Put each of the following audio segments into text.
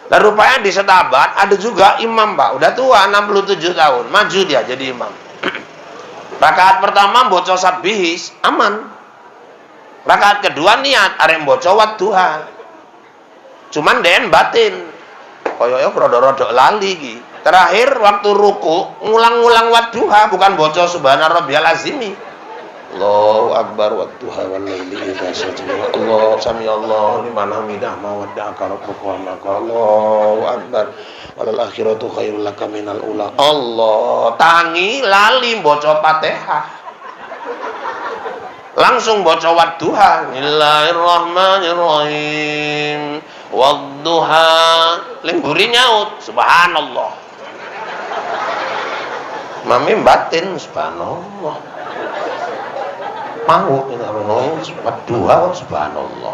Dan rupanya di Setabat ada juga imam Pak, udah tua 67 tahun, maju dia jadi imam. Rakaat pertama bocah sabihis, aman. Rakaat kedua niat arek bocah wadduha. Cuman den batin. Koyo rodok-rodok lali iki. Terakhir waktu ruku ngulang-ngulang wadduha, bukan bocah subhana rabbiyal azimi. Allahu akbar wadduha wal laili idza saja. Allah sami Allah liman hamidah ma wadda'aka rabbuka wa ma qala. Allahu akbar. Walal akhiratu khairul laka minal ula. Allah, tangi lali bocah Fatihah. Langsung bocah wadduha. Bismillahirrahmanirrahim. Wadduha. Lingguri nyaut subhanallah. Mami batin subhanallah. Mau kita menolong wadduha subhanallah.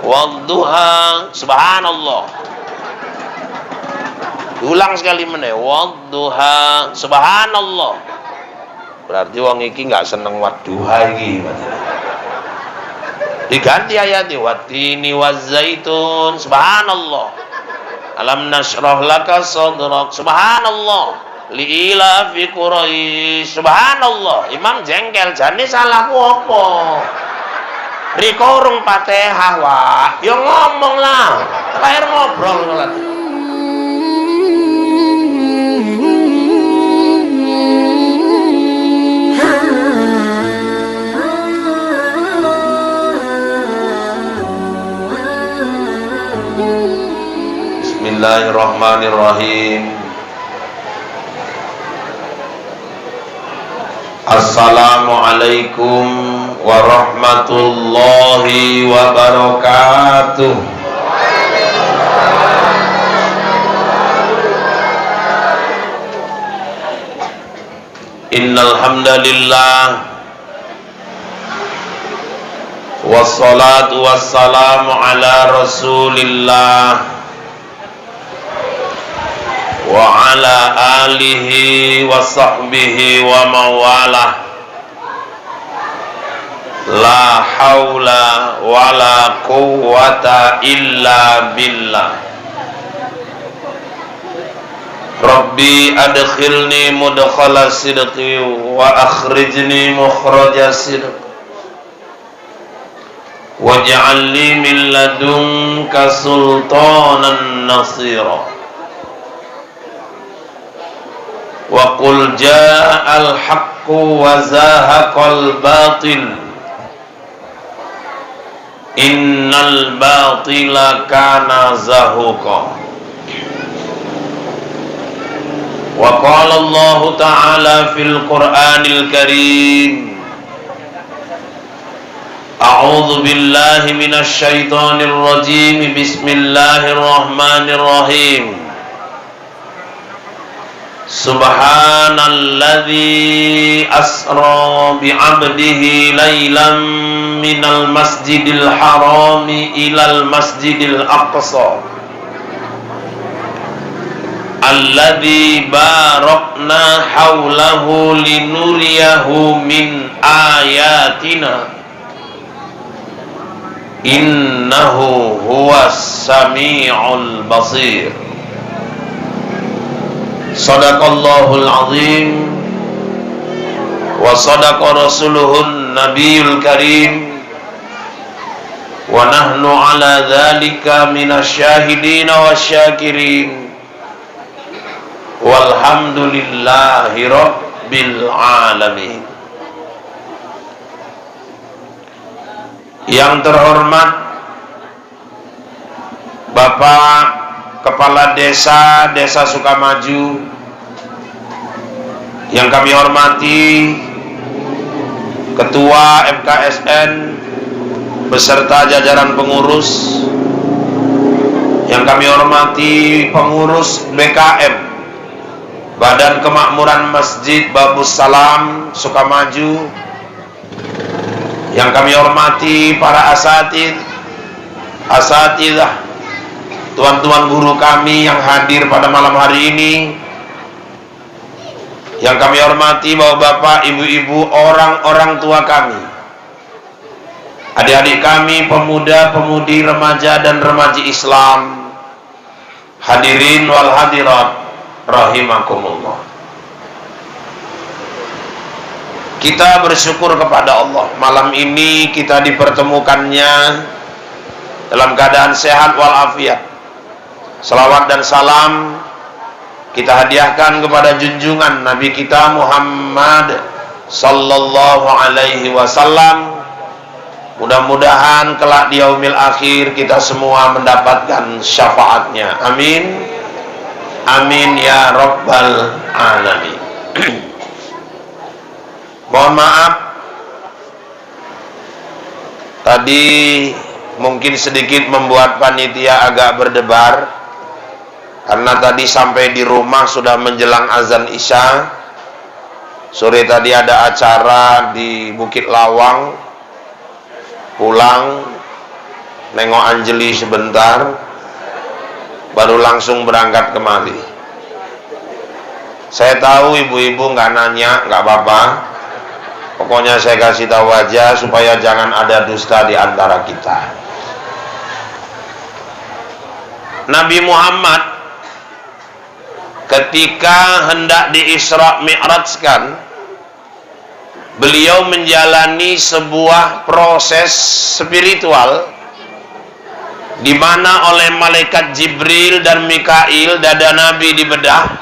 Wadduha subhanallah. Ulang sekali meneh wadduha subhanallah. Berarti wong iki enggak seneng wadduha iki. Diganti ayatnya wattini wazzaitun subhanallah. Alam nashrah laka sadrak subhanallah. Li'ila fi Quraisy subhanallah. Imam jengkel jane salahku apa? Riko urung Fatihah wae. Ya ngomong lah. Lahir ngobrol salat. Bismillahirrahmanirrahim. Assalamualaikum warahmatullahi wabarakatuh. Innal hamdalillah wassalatu wassalamu ala Rasulillah wa ala alihi wa sahbihi wa mawalah. La haula wa la quwwata illa billah. Rabbi adkhilni mudkhala sidqi wa akhrijni mukhraja sidq waj'alni min ladunka sultanan nasira. Wa qul ja'al haqqu wa zahaqal batil innal batila kana zahuqa. Wa qala Allah ta'ala fil Qur'anil Karim A'udzu billahi minasy syaithanir rajim. Bismillahirrahmanirrahim. Subhanalladzi asra bi'abdihi laylan minal masjidil harami ilal masjidil aqsa alladzi barakna haulahu linuriyahu min ayatina innahu huwas sami'ul basir. Sadaqallahul azim wa sadaqa rasuluhun nabiyul karim wa nahnu ala dhalika minasyahidina wasyakirin walhamdulillahi rabbil alamin. Yang terhormat Bapak Kepala Desa Sukamaju, yang kami hormati Ketua MKSN beserta jajaran pengurus, yang kami hormati pengurus BKM Badan Kemakmuran Masjid Babus Salam Sukamaju, yang kami hormati para asatidzah, tuan-tuan guru kami yang hadir pada malam hari ini, yang kami hormati bapak-bapak, ibu-ibu, orang-orang tua kami, adik-adik kami, pemuda-pemudi, remaja dan remaji Islam, Hadirin wal hadirat rahimakumullah. Kita bersyukur kepada Allah, malam ini kita dipertemukannya dalam keadaan sehat walafiat. Salawat dan salam kita hadiahkan kepada junjungan Nabi kita Muhammad sallallahu alaihi wasallam. Mudah-mudahan kelak di yaumil akhir kita semua mendapatkan syafaatnya. Amin. Amin ya rabbal alamin. Mohon maaf, tadi mungkin sedikit membuat panitia agak berdebar, karena tadi sampai di rumah sudah menjelang azan isya. Sore tadi ada acara di Bukit Lawang, pulang nengok Anjeli sebentar, baru langsung berangkat kemari. Saya tahu ibu-ibu nggak nanya, nggak apa-apa. Pokoknya saya kasih tahu aja supaya jangan ada dusta di antara kita. Nabi Muhammad ketika hendak di Isra Mi'rajkan, beliau menjalani sebuah proses spiritual di mana oleh malaikat Jibril dan Mikail dada Nabi dibedah,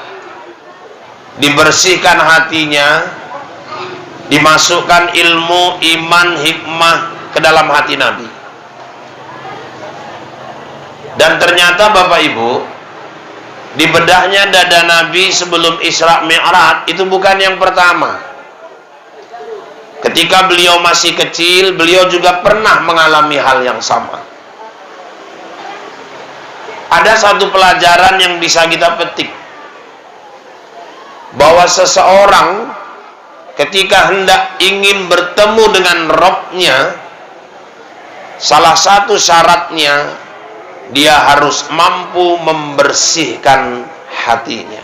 dibersihkan hatinya, dimasukkan ilmu, iman, hikmah ke dalam hati Nabi. Dan ternyata Bapak Ibu, dibedahnya dada Nabi sebelum Isra Mi'raj itu bukan yang pertama. Ketika beliau masih kecil, beliau juga pernah mengalami hal yang sama. Ada satu pelajaran yang bisa kita petik, bahwa seseorang ketika hendak ingin bertemu dengan Rabb-nya, salah satu syaratnya dia harus mampu membersihkan hatinya.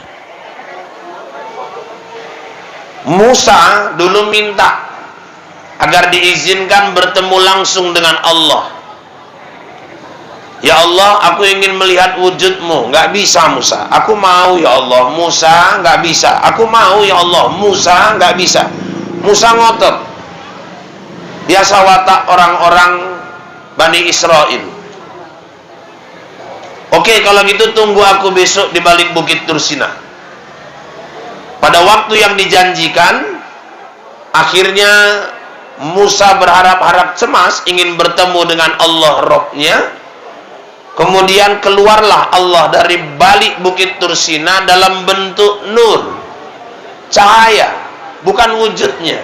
Musa dulu minta agar diizinkan bertemu langsung dengan Allah. Ya Allah, aku ingin melihat wujudmu. Nggak bisa Musa. Aku mau ya Allah. Musa, nggak bisa. Aku mau ya Allah. Musa, nggak bisa. Musa ngotot. Biasa watak orang-orang Bani Israel. Oke, kalau gitu tunggu aku besok di balik bukit Tursina. Pada waktu yang dijanjikan, akhirnya Musa berharap-harap cemas ingin bertemu dengan Allah Rabb-nya. Kemudian keluarlah Allah dari balik bukit Tursina dalam bentuk nur, cahaya, bukan wujudnya.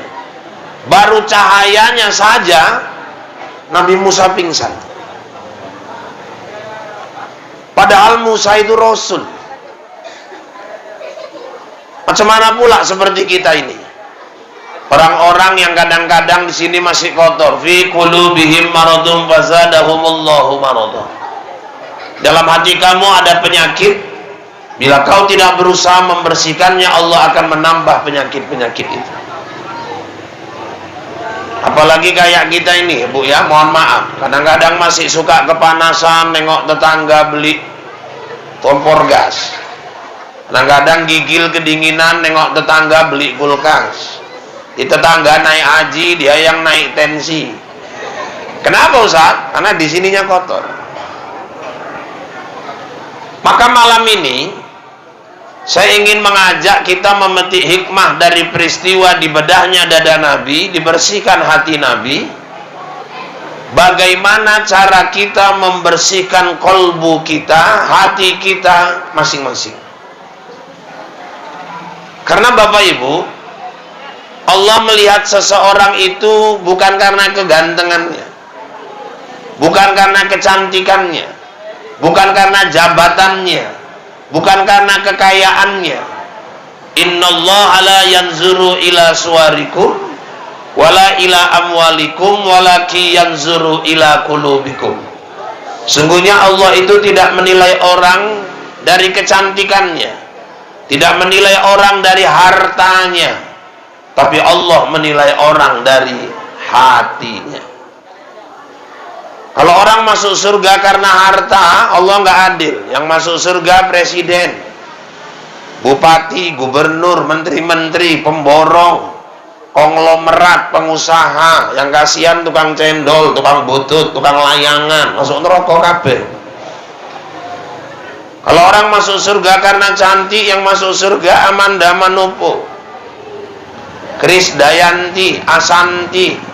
Baru cahayanya saja Nabi Musa pingsan. Padahal Musa itu Rasul. Macam mana pula seperti kita ini? Orang-orang yang kadang-kadang di sini masih kotor. Fi qulubihim maradun fazadahumullahu maradah. Dalam hati kamu ada penyakit. Bila kau tidak berusaha membersihkannya, Allah akan menambah penyakit-penyakit itu. Apalagi kayak kita ini, Bu ya, mohon maaf. Kadang-kadang masih suka kepanasan, nengok tetangga beli kompor gas. Kadang-kadang gigil kedinginan, nengok tetangga beli kulkas. Di tetangga naik haji, dia yang naik tensi. Kenapa Ustaz? Karena di sininya kotor. Maka malam ini saya ingin mengajak kita memetik hikmah dari peristiwa dibedahnya dada Nabi, dibersihkan hati Nabi. Bagaimana cara kita membersihkan kolbu kita, hati kita masing-masing. Karena Bapak Ibu, Allah melihat seseorang itu bukan karena kegantengannya, bukan karena kecantikannya, bukan karena jabatannya, bukan karena kekayaannya. Innallaha la yanzuru ila suwarikum wala ila amwalikum walaki yanzuru ila qulubikum. Sungguhnya Allah itu tidak menilai orang dari kecantikannya, tidak menilai orang dari hartanya, tapi Allah menilai orang dari hatinya. Kalau orang masuk surga karena harta, Allah nggak adil. Yang masuk surga presiden, bupati, gubernur, menteri-menteri, pemborong, konglomerat, pengusaha. Yang kasihan tukang cendol, tukang butut, tukang layangan, masuk neraka kabeh. Kalau orang masuk surga karena cantik, yang masuk surga Amanda Manopo, Krisdayanti, Asanti.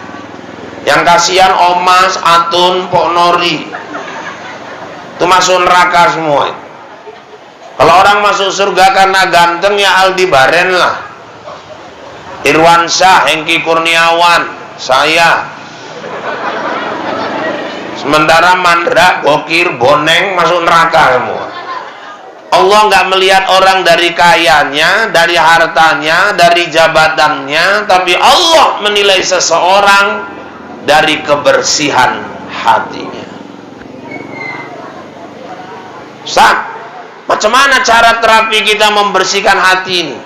Yang kasihan Omas, Atun, Pok Nori, itu masuk neraka semua. Kalau orang masuk surga karena ganteng, ya Aldi Baren lah, Irwansyah, Hengki Kurniawan, saya. Sementara Mandra, Bokir, Boneng masuk neraka semua. Allah nggak melihat orang dari kayanya, dari hartanya, dari jabatannya, tapi Allah menilai seseorang dari kebersihan hatinya. Ustaz, macam mana cara terapi kita membersihkan hati ini?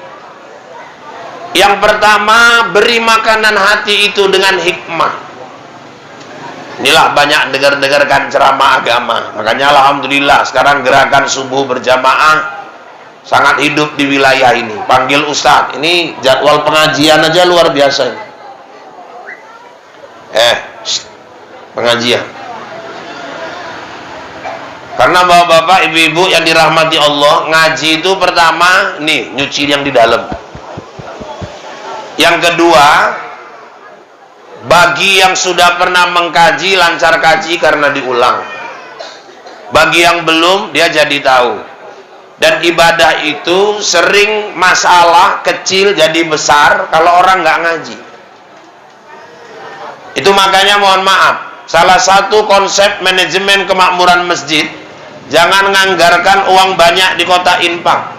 Yang pertama, beri makanan hati itu dengan hikmah. Inilah banyak dengar-dengarkan ceramah agama. Makanya alhamdulillah sekarang gerakan subuh berjamaah sangat hidup di wilayah ini. Panggil Ustaz, ini jadwal pengajian aja luar biasa ini. Pengajian. Karena bapak-bapak, ibu-ibu yang dirahmati Allah, ngaji itu pertama nih nyuci yang di dalam. Yang kedua, bagi yang sudah pernah mengkaji, lancar kaji karena diulang. Bagi yang belum, dia jadi tahu. Dan ibadah itu sering masalah kecil jadi besar kalau orang nggak ngaji. Itu makanya mohon maaf, salah satu konsep manajemen kemakmuran masjid, jangan nganggarkan uang banyak di kota infak,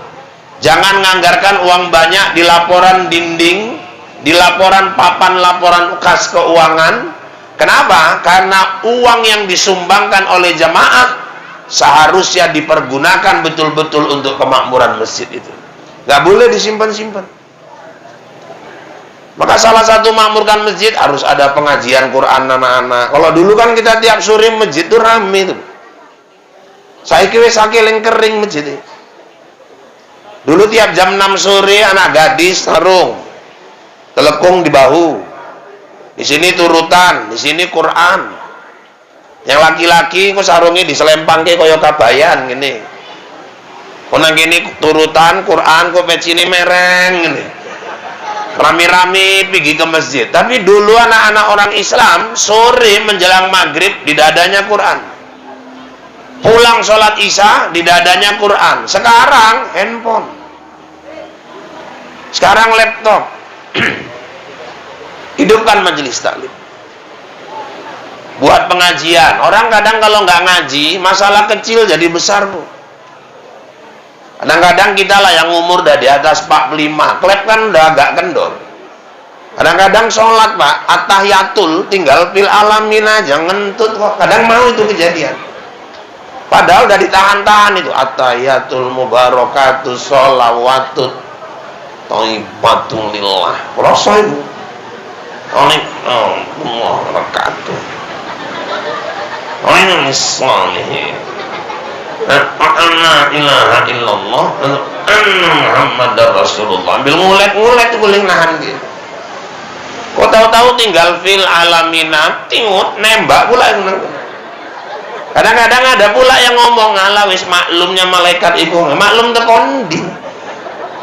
jangan nganggarkan uang banyak di laporan dinding, di laporan papan, laporan kas keuangan. Kenapa? Karena uang yang disumbangkan oleh jamaah seharusnya dipergunakan betul-betul untuk kemakmuran masjid itu, nggak boleh disimpan-simpan. Maka salah satu makmurkan masjid harus ada pengajian Quran anak-anak. Kalau dulu kan kita tiap sore masjid itu rame tuh. Saya kira saking kering masjid itu. Dulu tiap jam 6 sore anak gadis sarung, telekung di bahu. Di sini turutan, di sini Quran. Yang laki-laki kok sarungnya diselempang ke koyo kabayan gini. Kok nang gini turutan Quran, kok pecine mereng gini. Rame-rame pergi ke masjid. Tapi dulu anak-anak orang Islam sore menjelang maghrib di dadanya Quran, pulang sholat isya di dadanya Quran. Sekarang handphone, sekarang laptop. Hidupkan majelis taklim, buat pengajian. Orang kadang kalau nggak ngaji, masalah kecil jadi besar bu. Kadang-kadang kita lah yang umur udah di atas 45, klep kan udah agak kendor. Kadang-kadang sholat pak, at-tahiyatul tinggal fil alamin aja, ngentut kok. Kadang mau itu kejadian. Padahal udah ditahan-tahan itu. At-tahiyatul mubarakatuh sholawatut thayyibatun lillah. Rasa itu. Allah barakatuh. Ainul salihin. La ilaha illallah anna Muhammadar Rasulullah. Ambil ngulet-ngulet itu boleh nahan gitu. Kok tahu-tahu tinggal fil alaminat tingut nembak pula. Kadang-kadang ada pula yang ngomong ala wis maklumnya malaikat iku. Maklum terkondi.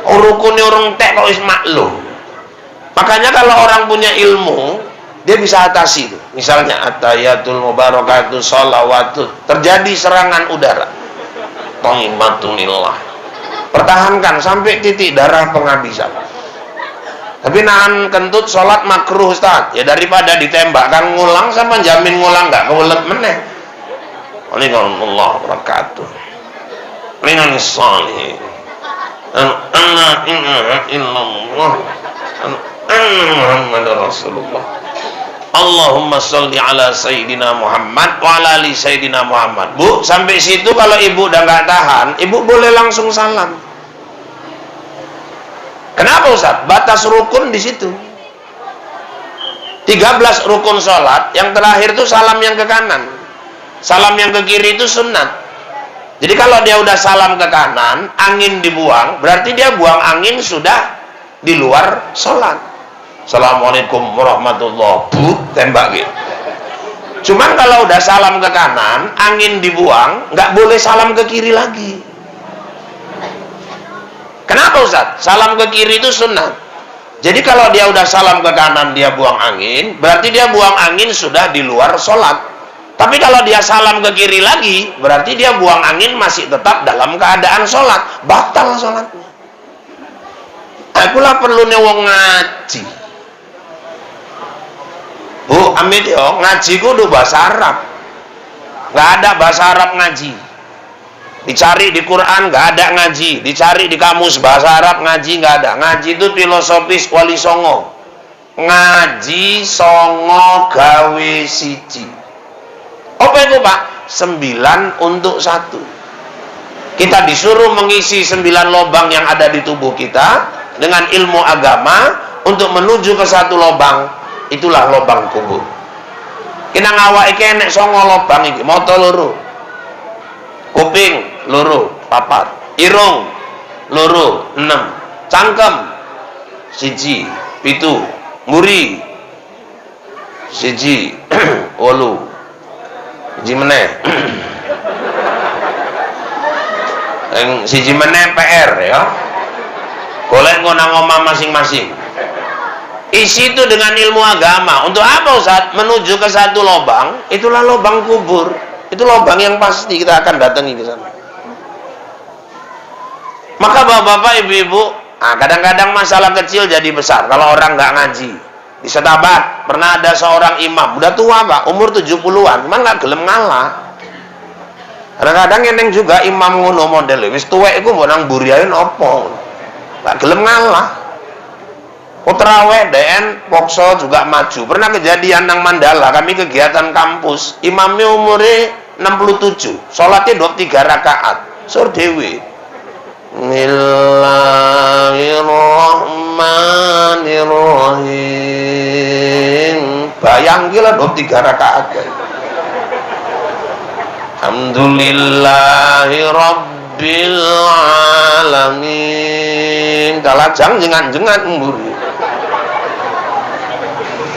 Rukune urung tek kok wis maklum. Makanya kalau orang punya ilmu, dia bisa atasi itu. Misalnya at-tahiyatul mubarakatuh sholawatut, terjadi serangan udara. Thayyibatunillah. Pertahankan sampai titik darah penghabisan. Tapi nahan kentut sholat makruh Ustaz. Ya daripada ditembak kan ngulang, sama jamin ngulang nggak kewelet meneh. Waalaikumsalam wabarakatuh. Minas salihin. La ilaha illallah anna Muhammadar Rasulullah. Allahumma sholli ala Sayyidina Muhammad wa ala ali Sayyidina Muhammad. Bu, sampai situ kalau ibu udah nggak tahan, ibu boleh langsung salam. Kenapa Ustaz? Batas rukun di situ. 13 rukun sholat, yang terakhir itu salam yang ke kanan. Salam yang ke kiri itu sunat. Jadi kalau dia udah salam ke kanan, angin dibuang, berarti dia buang angin sudah di luar sholat. Assalamualaikum warahmatullahi wabarakatuh, tembak gitu. Cuman kalau udah salam ke kanan, angin dibuang, nggak boleh salam ke kiri lagi. Kenapa Ustaz? Salam ke kiri itu sunnah. Jadi kalau dia udah salam ke kanan, dia buang angin, berarti dia buang angin sudah di luar sholat. Tapi kalau dia salam ke kiri lagi, berarti dia buang angin masih tetap dalam keadaan sholat. Batal sholatnya. Akulah perlu wong ngaji. Bu, amit yo, ngaji kudu bahasa Arab. Nggak ada bahasa Arab ngaji. Dicari di Quran nggak ada ngaji. Dicari di kamus bahasa Arab ngaji nggak ada. Ngaji itu filosofis wali songo. Ngaji songo gawe siji. Apa itu Pak? 9 untuk 1. Kita disuruh mengisi 9 lubang yang ada di tubuh kita dengan ilmu agama untuk menuju ke satu lubang. Itulah lubang kubur. Kita ngawak iki enek 9 lubang iki, mata loro. Kuping loro, 4. Irung loro, 6. Cangkem 1, 7. Muri 1, 8. Siji meneh. Siji meneh PR ya. Golek nggo nang omah masing-masing. Isi itu dengan ilmu agama. Untuk apa Ustaz? Menuju ke satu lubang, itulah lubang kubur. Itu lubang yang pasti kita akan datangi ke sana. Maka bapak-bapak, ibu-ibu, kadang-kadang masalah kecil jadi besar kalau orang nggak ngaji. Di Setabat pernah ada seorang imam, udah tua Pak, umur 70-an, cuman nggak gelem ngalah. Kadang-kadang eneng juga imam ngono model, wis tuwek iku mbok nang buriain apa? Nggak gelem ngalah. Putrawe DN pokso juga maju. Pernah kejadian nang Mandala, kami kegiatan kampus, imamnya umurnya 67, sholatnya 23 rakaat, sur dewe. Bismillahirrahmanirrahim. Bayang gila 23 rakaat. Alhamdulillahi rabbil alamin. Kalajang jengat-jengat mburi.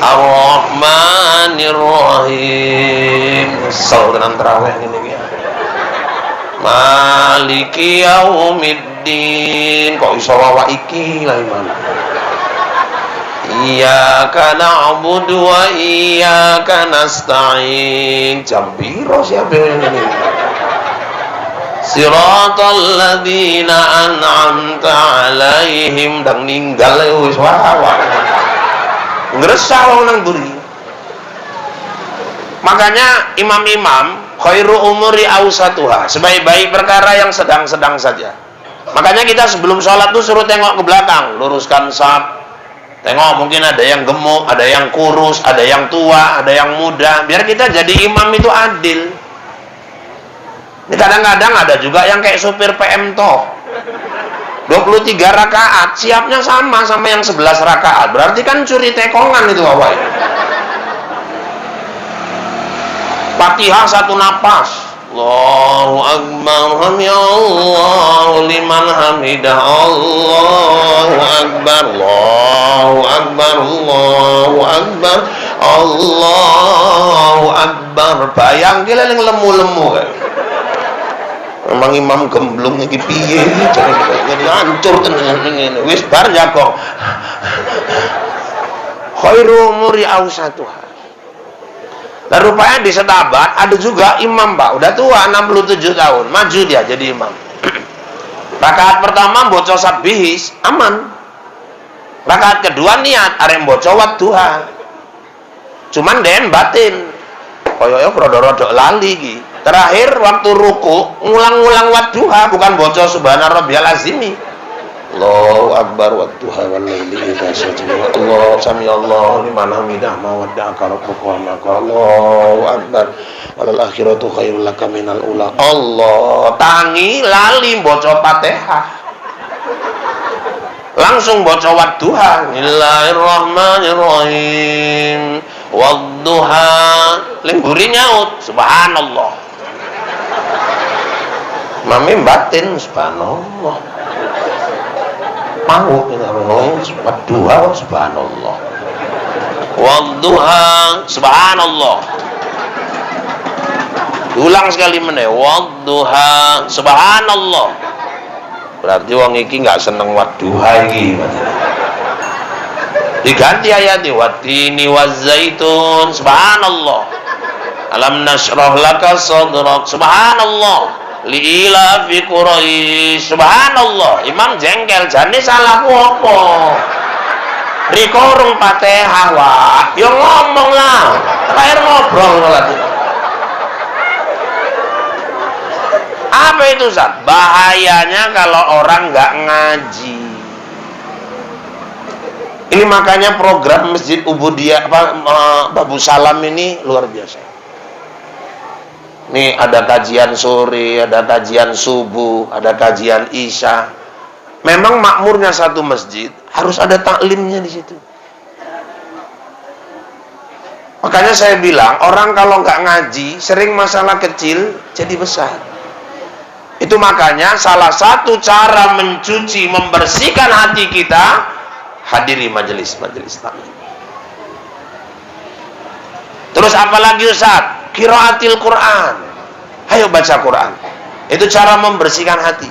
Ar-Rahmanir-Rahim. Kesel dengan tarawih ini. Maliki yaumiddin. Kok iso wawa iki lah iman. Iyyaka na'budu wa iyyaka nasta'in. Jam piro siapa ini? Siratal ladzina an'amta 'alaihim. Dang ninggal wis wawa. Ngresah wong nang buri. Makanya imam-imam khairu umuri awsatuha, sebaik-baik perkara yang sedang-sedang saja. Makanya kita sebelum sholat tuh suruh tengok ke belakang, luruskan saf. Tengok, mungkin ada yang gemuk, ada yang kurus, ada yang tua, ada yang muda. Biar kita jadi imam itu adil. Ini kadang-kadang ada juga yang kayak supir PM toh. 23 rakaat, siapnya sama yang 11 rakaat. Berarti kan curi tekongan itu awal. Fatihah satu napas. Allahu Akbar, ya Allah liman hamidah. Allahu Akbar, Allahu Akbar, Allahu Akbar, Allahu Akbar. Bayang gila yang lemu-lemu kan. Memang imam gemblung iki piye jadi hancur tenan ngene. Wis bar jago. Khairu umuri awsatuha. Dan rupanya di Setabat ada juga imam Pak, udah tua 67 tahun, maju dia jadi imam. Rakaat pertama baca sabbihis, aman. Rakaat kedua niat arep baca wadduha. Cuman den batin. Koyo rada-rada lali iki. Terakhir waktu ruku ngulang-ngulang wadduha, bukan baca subhana rabbiyal azimi. Allahu Akbar wadduha wal laili idza saja. Allah sami Allah liman hamidah ma wadda'aka rabbuka wa ma qala. Allahu Akbar. Wal akhiratu khairul laka minal ula. Allah tangi lali maca Fatihah. Langsung baca wadduha. Bismillahirrahmanirrahim. wadduha lingguri nyaut subhanallah. Mami batin subhanallah. Mau kita wadduha subhanallah. Wadduha subhanallah. Ulang sekali meneh wadduha subhanallah. Berarti wong iki enggak seneng wadduha iki. Diganti ayatnya wattini wazzaitun subhanallah. Alam nashrah laka sadrak subhanallah. Liila fi Quraisy subhanallah. Imam jengkel jane salahku apa? Riko urung Fatihah wae. Ya ngomong lah. Lahir ngobrol lagi. Apa itu Ustaz? Bahayanya kalau orang nggak ngaji. Ini makanya program Masjid Ubudiyah Babu Salam ini luar biasa. Nih ada kajian sore, ada kajian subuh, ada kajian isya. Memang makmurnya satu masjid harus ada taklimnya di situ. Makanya saya bilang orang kalau nggak ngaji sering masalah kecil jadi besar. Itu makanya salah satu cara mencuci, membersihkan hati kita hadiri majelis-majelis taklim. Terus apalagi Ustaz? Qiraatil Quran. Ayo baca Quran. Itu cara membersihkan hati.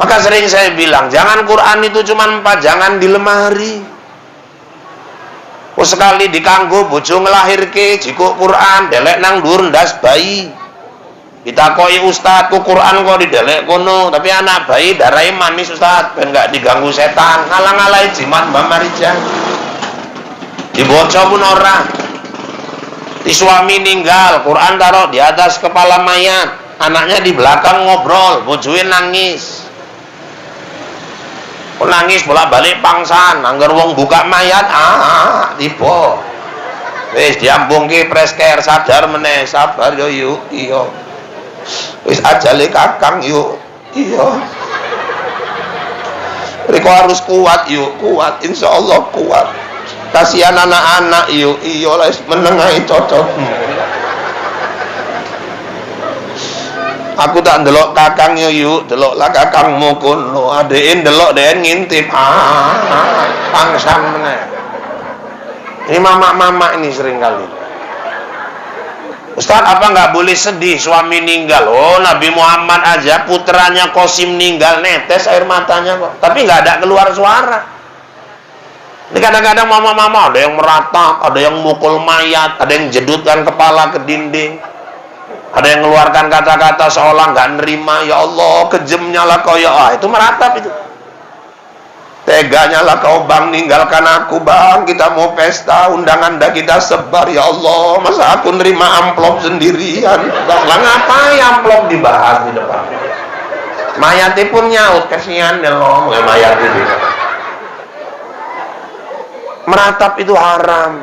Maka sering saya bilang, jangan Quran itu cuma pajangan di lemari. Sekali dikanggo bojo ngelahirke jiko Quran delek nang dhuwur ndas bayi. Ditakoi Ustaz, ku Quran kok didelek kono, tapi anak bayi darahnya manis Ustaz, ben gak diganggu setan. Ngalang-ngalai jimat Mbak Marijan. Dibaca pun ora. Di suami ninggal, Quran taruh di atas kepala mayat, anaknya di belakang ngobrol, bojoe nangis. Nangis bolak-balik pangsan, angger wong buka mayat, tiba. Wis diambungke presker, sadar meneh, sabar yo yuk, iya. Wis ajale kakang yuk, iya. Riko harus kuat yuk, kuat, insyaallah kuat. Kasihan anak-anak yuk, iya les menengahi cocok. Aku tak ndelok kakang yo yuk, deloklah kakangmu kono. Adein delok den ngintip. Pangsan meneh. Ini mama-mama ini sering kali. Ustaz, apa nggak boleh sedih suami ninggal? Oh, Nabi Muhammad aja putranya Qasim ninggal netes air matanya kok. Tapi nggak ada keluar suara. Ini kadang-kadang mama-mama ada yang meratap, ada yang mukul mayat, ada yang jedutkan kepala ke dinding. Ada yang mengeluarkan kata-kata seolah nggak nerima. Ya Allah, kejemnya lah kau ya. Itu meratap itu. Teganya lah kau bang, ninggalkan aku bang. Kita mau pesta, undangan dah kita sebar. Ya Allah, masa aku nerima amplop sendirian? Lah ngapain amplop dibahas di depan? Mayatnya pun nyaut, kasihan ya loh, mayat itu. Meratap itu haram.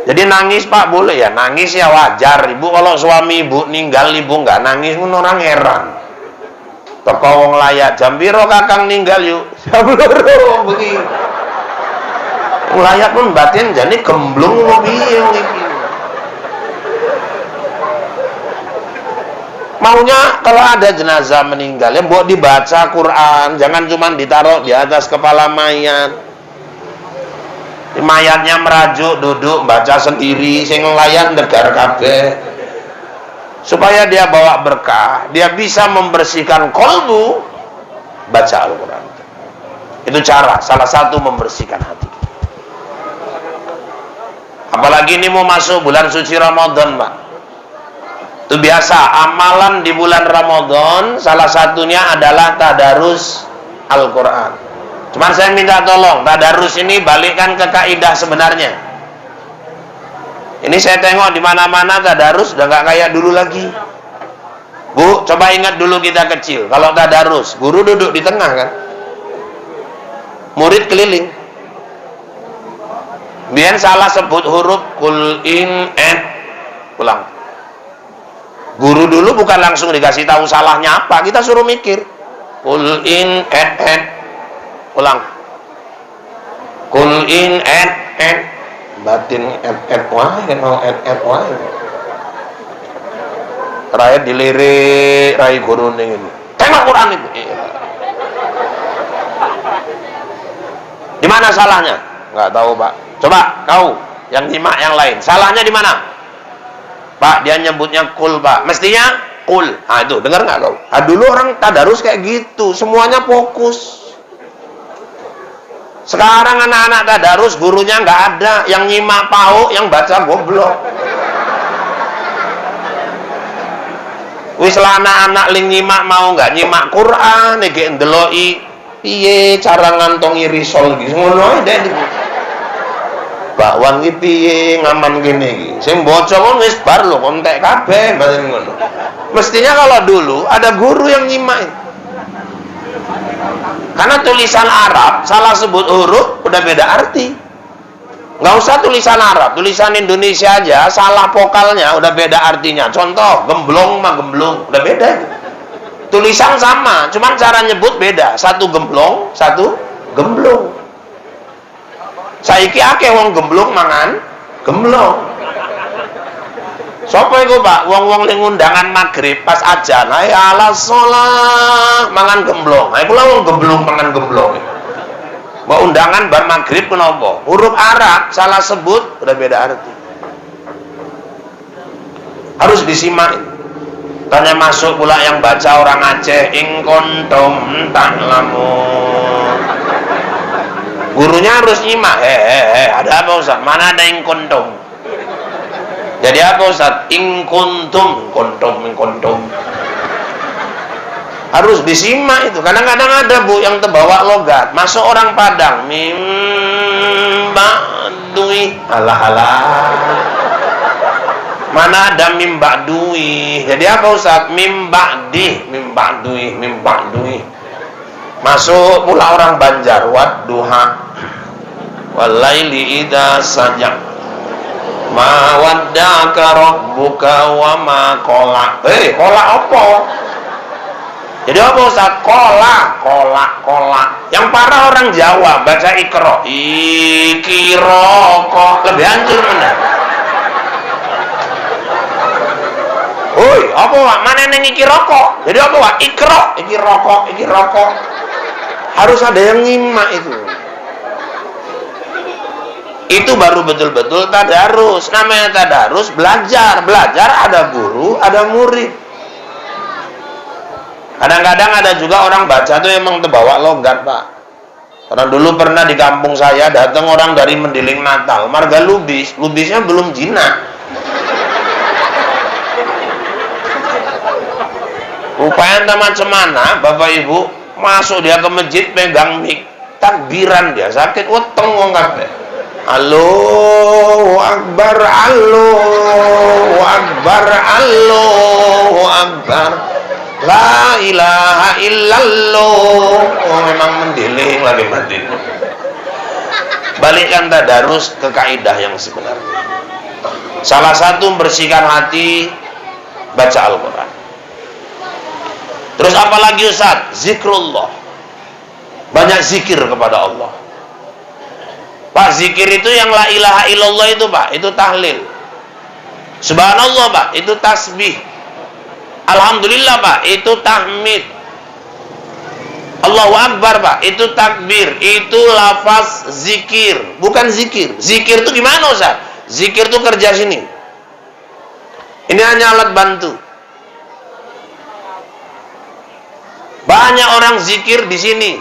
Jadi nangis Pak boleh ya, nangis ya wajar. Ibu kalau suami ibu ninggal, ibu nggak nangis, orang heran. Toko wong layak jam piro kakang ninggal yuk? Jam loro begini. Layak pun batin jadi gemblung piye iki. Maunya kalau ada jenazah meninggal ya mbok dibaca Quran, jangan cuma ditaruh di atas kepala mayat. Mayatnya merajuk, duduk baca sendiri, sing ngelayan negar kabeh. Supaya dia bawa berkah, dia bisa membersihkan kolbu, baca Al-Quran. Itu cara, salah satu membersihkan hati. Apalagi ini mau masuk bulan suci Ramadan, Pak. Itu biasa, amalan di bulan Ramadan, salah satunya adalah tadarus Al-Quran. Cuman saya minta tolong, tadarus ini balikkan ke kaidah sebenarnya. Ini saya tengok di mana-mana tadarus udah nggak kayak dulu lagi. Bu, coba ingat dulu kita kecil. Kalau tadarus, guru duduk di tengah kan, murid keliling. Biar salah sebut huruf kul in ulang. Guru dulu bukan langsung dikasih tahu salahnya apa, kita suruh mikir. Kul in ulang. Kul in batin wae mau wae. Rakyat dilirik rai guru ning ini. Tengok Quran itu. Di mana salahnya? Enggak tahu, Pak. Coba kau yang nyimak yang lain. Salahnya di mana? Pak, dia nyebutnya kul, Pak. Mestinya kul. Ah itu, dengar enggak kau? Ah dulu orang tadarus kayak gitu, semuanya fokus. Sekarang anak-anak tadarus gurunya nggak ada, yang nyimak pau, yang baca goblok. Wis lah anak-anak ling nyimak mau nggak nyimak Quran, nege ndeloki piye cara ngantongi risol iki. Ngono ae dek. Bakwan ki piye ngaman kene iki. Sing bocah kon wis bar lho kontek kabeh mboten ngono. Mestinya kalau dulu ada guru yang nyimak. Karena tulisan Arab salah sebut huruf udah beda arti. Nggak usah tulisan Arab, tulisan Indonesia aja salah vokalnya udah beda artinya. Contoh gemblong mah gemblong udah beda. Tulisan sama, cuman cara nyebut beda. Satu gemblong, satu gemblong. Saiki akeh wong gemblong mangan gemblong. Sopo iku Pak? Wong-wong ning undangan maghrib pas ajan, ae ala sholat mangan gemblong. Ae kula wong gemblong mangan gemblong. Mbok undangan bar maghrib kenapa? Huruf Arab salah sebut udah beda arti. Harus disimak. Tanya masuk pula yang baca orang Aceh, in kuntum ta'lamun. Gurunya harus nyimak. Ada apa Ustaz? Mana ada in kuntum? Jadi apa Ustaz? In kuntum, kuntum. Harus disimak itu. Kadang-kadang ada Bu yang terbawa logat. Masuk orang Padang, mim ba'dui. Alah. Mana ada mim ba'dui. Jadi apa Ustaz? Mim ba'di, mim ba'dui. Masuk pula orang Banjar, wadduha walaili idza saja. Ma wadda'aka rabbuka wa ma qala. Qala apa? Jadi apa Ustaz? Qala. Yang parah orang Jawa baca ikra. Ikiroko. Lebih hancur mana? Oi, apa Wak? Mana neng ikiroko? Jadi apa Wak? Ikiroko. Harus ada yang nyimak itu. Itu baru betul-betul tadarus. Namanya tadarus belajar ada guru, ada murid. Kadang-kadang ada juga orang baca tuh emang terbawa logat Pak. Karena dulu pernah di kampung saya datang orang dari Mendiling Natal, marga lubisnya belum jinak. Rupanya macam mana Bapak Ibu masuk dia ke masjid pegang mik, takbiran dia sakit weteng wong kabeh. Allahu Akbar, Allahu Akbar, Allahu Akbar, la ilaha illallah. Oh, memang mendiling lagi mati. Balikkan tadarus ke kaidah yang sebenarnya. Salah satu membersihkan hati baca Al-Quran. Terus apalagi Ustaz? Zikrullah. Banyak zikir kepada Allah. Pak, zikir itu yang la ilaha illallah itu Pak, itu tahlil. Subhanallah Pak, itu tasbih. Alhamdulillah Pak, itu tahmid. Allahu Akbar Pak, itu takbir. Itu lafaz zikir, bukan zikir. Zikir itu gimana Ustaz? Zikir itu kerja sini. Ini hanya alat bantu. Banyak orang zikir di sini.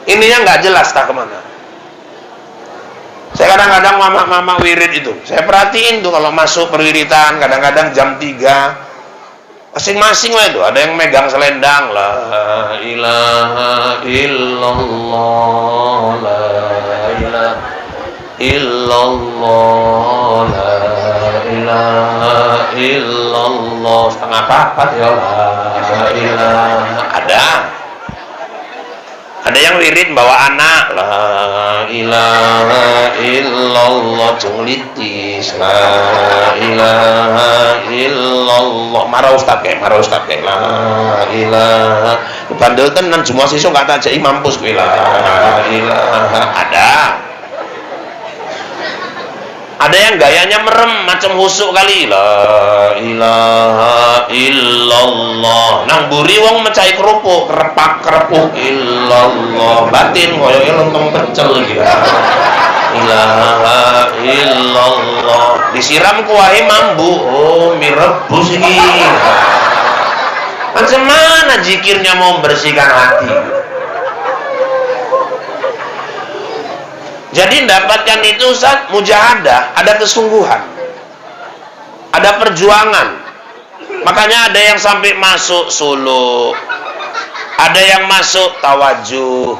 Ininya nggak jelas tak kemana. Saya kadang-kadang mama wirid itu, saya perhatiin tuh kalau masuk perwiritan, kadang-kadang jam 3, masing-masing lah itu, ada yang megang selendang, la ilaha illallah, la ilaha illallah, la ilaha illallah, setengah papat ya, la ilaha, Ada yang wirid bawa anak, la ilaha illallah junglitis, la ilaha illallah. Marah ustaz kayak, la ilaha. Bandel tenan semua siswa kata aja mampus kuwi, la ilaha. Ada yang gayanya merem macam husuk kali, la ilaha illallah. Nang buri wong mecahi kerupuk, kerepak kerepuk, illallah. Batin koyo lontong pecel gitu. Ilaha illallah. Disiram kuahe mambu, oh mie rebus iki. Macam mana zikirnya mau membersihkan hati? Jadi mendapatkan itu Ustaz, mujahadah, ada kesungguhan, ada perjuangan. Makanya ada yang sampai masuk suluk, ada yang masuk tawajuh.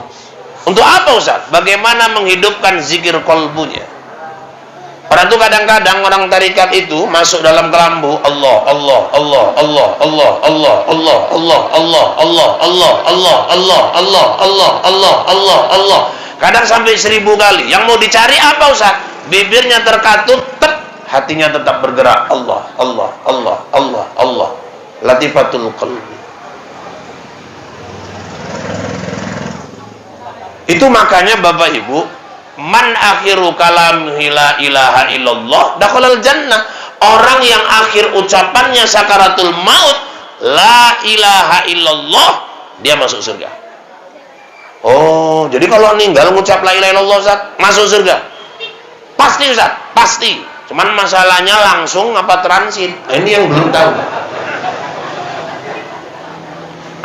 Untuk apa Ustaz? Bagaimana menghidupkan zikir kolbunya? Orang itu kadang-kadang orang tarikat itu masuk dalam kelambu, Allah, Allah, Allah, Allah, Allah, Allah, Allah, Allah, Allah, Allah, Allah, Allah, Allah, Allah, Allah, Allah, Allah, Allah. Kadang sampai 1000 kali. Yang mau dicari apa Ustaz? Bibirnya terkatup, hatinya tetap bergerak. Allah, Allah, Allah, Allah, Allah. Latifatul qalbi. Itu makanya Bapak Ibu, man akhiru kalamihi la ilaha illallah dakhalal jannah. Orang yang akhir ucapannya sakaratul maut la ilaha illallah, dia masuk surga. Oh, jadi kalau ninggal ngucap la ilaha illallah Ustaz, masuk surga? Pasti Ustaz, pasti. Cuman masalahnya langsung apa transit? Nah, ini yang belum tahu.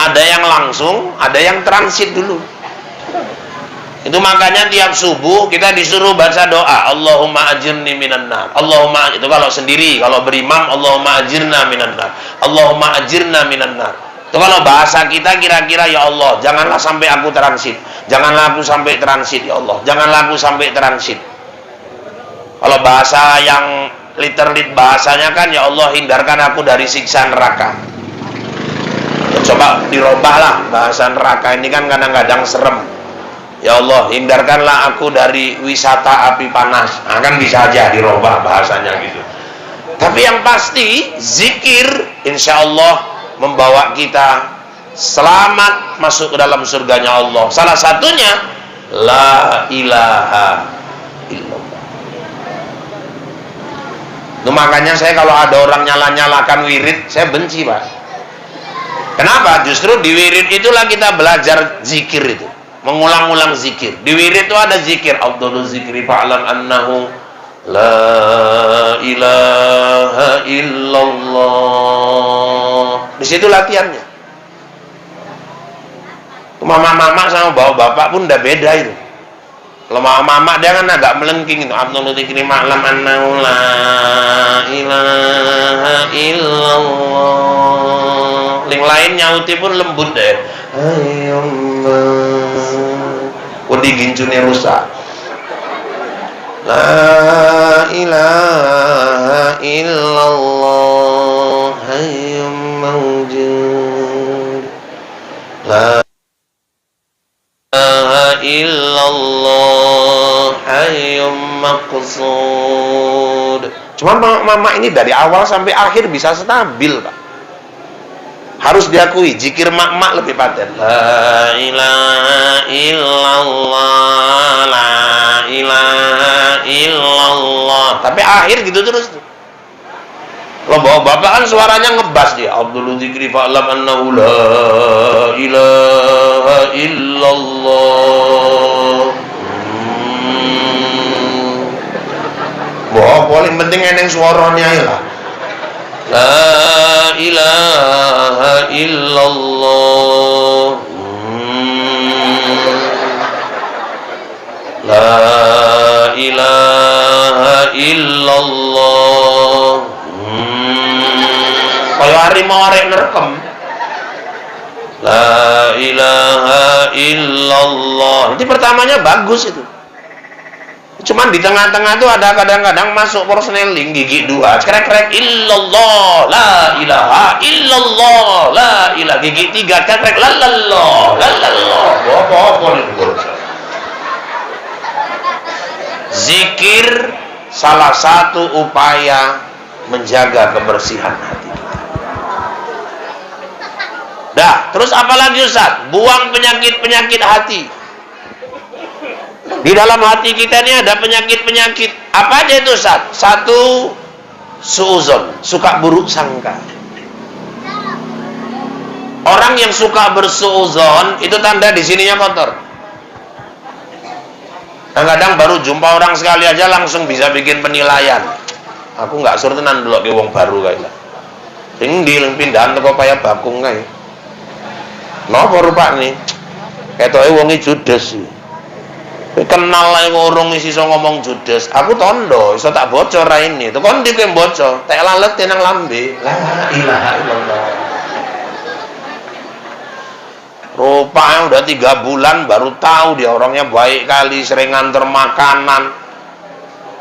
Ada yang langsung, ada yang transit dulu. Itu makanya tiap subuh kita disuruh baca doa, Allahumma ajirni minan nar. Allahumma, itu kalau sendiri, kalau berimam, Allahumma ajirna minan nar. Allahumma ajirna minan nar. Itu kalau bahasa kita kira-kira, ya Allah, janganlah sampai aku transit. Janganlah aku sampai transit, ya Allah. Janganlah aku sampai transit. Kalau bahasa yang literal bahasanya kan, ya Allah, hindarkan aku dari siksa neraka. Coba dirubahlah bahasa neraka ini kan kadang-kadang serem. Ya Allah, hindarkanlah aku dari wisata api panas. Nah, kan bisa aja dirubah bahasanya gitu. Tapi yang pasti, zikir insya Allah membawa kita selamat masuk ke dalam surganya Allah. Salah satunya la ilaha illallah. Itu makanya saya kalau ada orang nyala-nyalakan wirid, saya benci Pak. Kenapa? Justru di wirid itulah kita belajar zikir itu, mengulang-ulang zikir. Di wirid itu ada zikir, afdhalul zikri fa'lam annahu la ilaha illallah. Di situ latihannya. Mama-mama sama bapak pun udah beda itu. Kalau mama dia kan agak melengking itu. Afdhalul zikri fa'lam annahu la ilaha illallah. Yang lain nyauti pun lembut deh. Ayyumma. Kok digincune rusak. La ilaha illallah hayyum mawjud. La ilaha illallah hayyum maqsud. Cuma mama ini dari awal sampai akhir bisa stabil Pak. Harus diakui, zikir mak-mak lebih paten. La ilaha illallah, la ilaha illallah. Tapi akhir gitu terus. Kalau bawa bapak kan suaranya ngebas dia. Afdhalul zikri fa'lam annahu la ilaha illallah. Wah, paling penting eneng suaranya lah. La ilaha illallah. La ilaha illallah. Kalau harimau arek nerekam. La ilaha illallah. Nanti pertamanya bagus itu. Cuman di tengah-tengah itu ada kadang-kadang masuk persneling gigi dua, krek-krek illallah, la ilaha illallah, la ilah, gigi 3 cekrek, lalallah, apa-apa nih. Zikir salah satu upaya menjaga kebersihan hati kita. Dah, terus apa lagi Ustaz? Buang penyakit-penyakit hati. Di dalam hati kita ini ada penyakit-penyakit. Apa aja itu Ustaz? Satu, suuzon, suka buruk sangka. Orang yang suka bersuuzon itu tanda di sininya kotor. Kadang-kadang baru jumpa orang sekali aja langsung bisa bikin penilaian. Aku nggak suruh tenan dulu ke wong baru kaya. Sing ndi pindahan teko paya bakung kae. Napa rupane? Ketoke wonge judes. Kenal ae ngurung iso ngomong judes. Aku tondo iso tak bocor ra ini. Teko ndi kowe bocor? Tak lalet nang lambe. La ilaha illallah. Rupanya udah 3 bulan baru tahu dia orangnya baik kali, sering nganter makanan,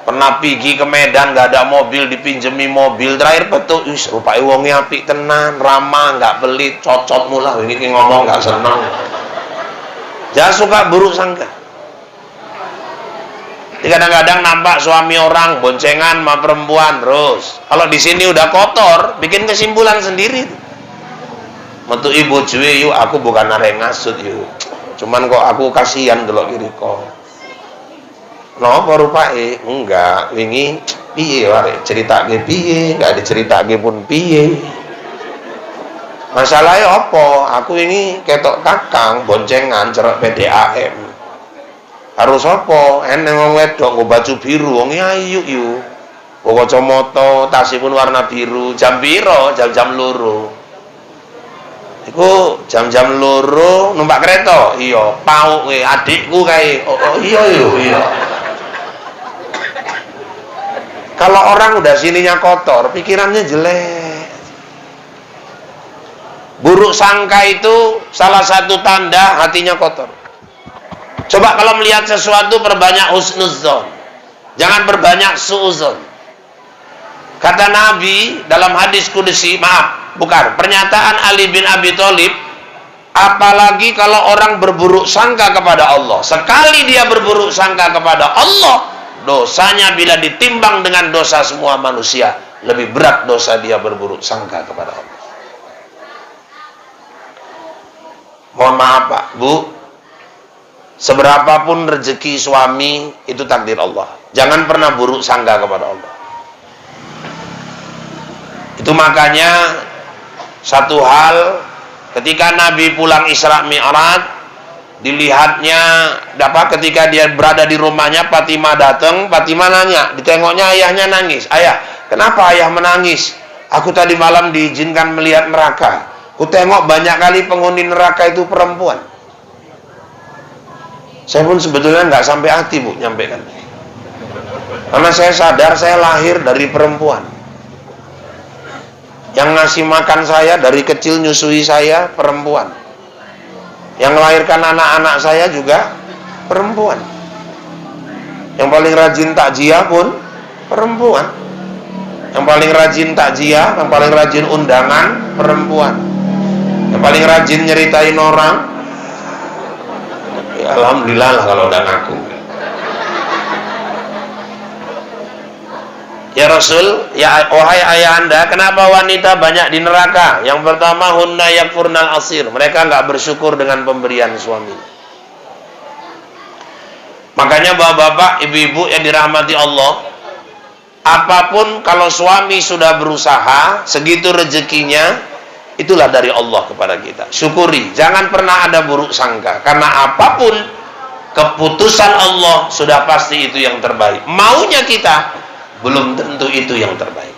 pernah pergi ke Medan gak ada mobil, dipinjemi mobil, terakhir betul, rupanya wongnya apik tenan, ramah, gak pelit, cocot mula, ini ngomong gak seneng. Jangan suka buruk sangka. Kadang-kadang nampak suami orang boncengan sama perempuan terus, kalau di sini udah kotor, bikin kesimpulan sendiri. Metu ibu cuy, yuk aku bukan arek ngasut yuk. Cuman kok aku kasihan delok kiri kok. Napa rupae? Enggak, wingi piye wae ceritake piye, enggak diceritake pun piye. Masalahnya apa? Aku ini ketok kakang boncengan cerek PDAM. Harus apa? Eneng wong wedok nggo baju biru, wong ayu yuk. Nggo kacamata, tasipun warna biru. Jam piro? Jam-jam 2. Iku jam-jam 2 numpak kereta. Iya, pauk kowe adikku kae. Oh iya. Kalau orang udah sininya kotor, pikirannya jelek. Buruk sangka itu salah satu tanda hatinya kotor. Coba kalau melihat sesuatu perbanyak husnuzon. Jangan perbanyak suuzon. Kata Nabi dalam hadis qudsi, pernyataan Ali bin Abi Thalib, apalagi kalau orang berburuk sangka kepada Allah. Sekali dia berburuk sangka kepada Allah, dosanya bila ditimbang dengan dosa semua manusia, lebih berat dosa dia berburuk sangka kepada Allah. Mohon maaf Pak, Bu, seberapapun rezeki suami itu takdir Allah. Jangan pernah buruk sangka kepada Allah. Itu makanya satu hal ketika Nabi pulang Isra Mi'raj, dilihatnya ketika dia berada di rumahnya, Fatimah datang, Fatimah nanya, ditengoknya ayahnya nangis. Ayah, kenapa ayah menangis? Aku tadi malam diizinkan melihat neraka. Ku tengok banyak kali penghuni neraka itu perempuan. Saya pun sebetulnya nggak sampai hati Bu nyampaikan. Karena saya sadar saya lahir dari perempuan. Yang ngasih makan saya dari kecil, nyusui saya perempuan. Yang melahirkan anak-anak saya juga perempuan. Yang paling rajin takziah pun perempuan. Yang paling rajin takziah, yang paling rajin undangan perempuan. Yang paling rajin nyeritain orang, ya alhamdulillah lah kalau udah ngaku. Ya Rasul, ya wahai ayah anda, kenapa wanita banyak di neraka? Yang pertama, hunna yakfurnal asir. Mereka nggak bersyukur dengan pemberian suami. Makanya bapak-bapak, ibu-ibu yang dirahmati Allah, apapun kalau suami sudah berusaha, segitu rezekinya, itulah dari Allah kepada kita. Syukuri, jangan pernah ada buruk sangka. Karena apapun keputusan Allah sudah pasti itu yang terbaik. Maunya kita belum tentu itu yang terbaik.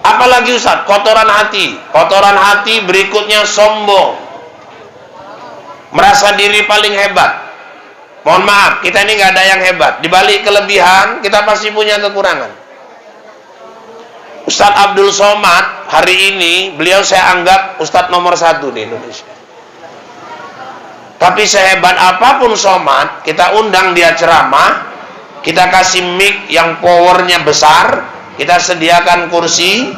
Apalagi Ustaz, kotoran hati. Kotoran hati berikutnya sombong. Merasa diri paling hebat. Mohon maaf, kita ini nggak ada yang hebat. Di balik kelebihan, kita pasti punya kekurangan. Ustaz Abdul Somad, hari ini, beliau saya anggap Ustaz nomor 1 di Indonesia. Tapi sehebat apapun Somad, kita undang dia ceramah, kita kasih mic yang powernya besar, kita sediakan kursi,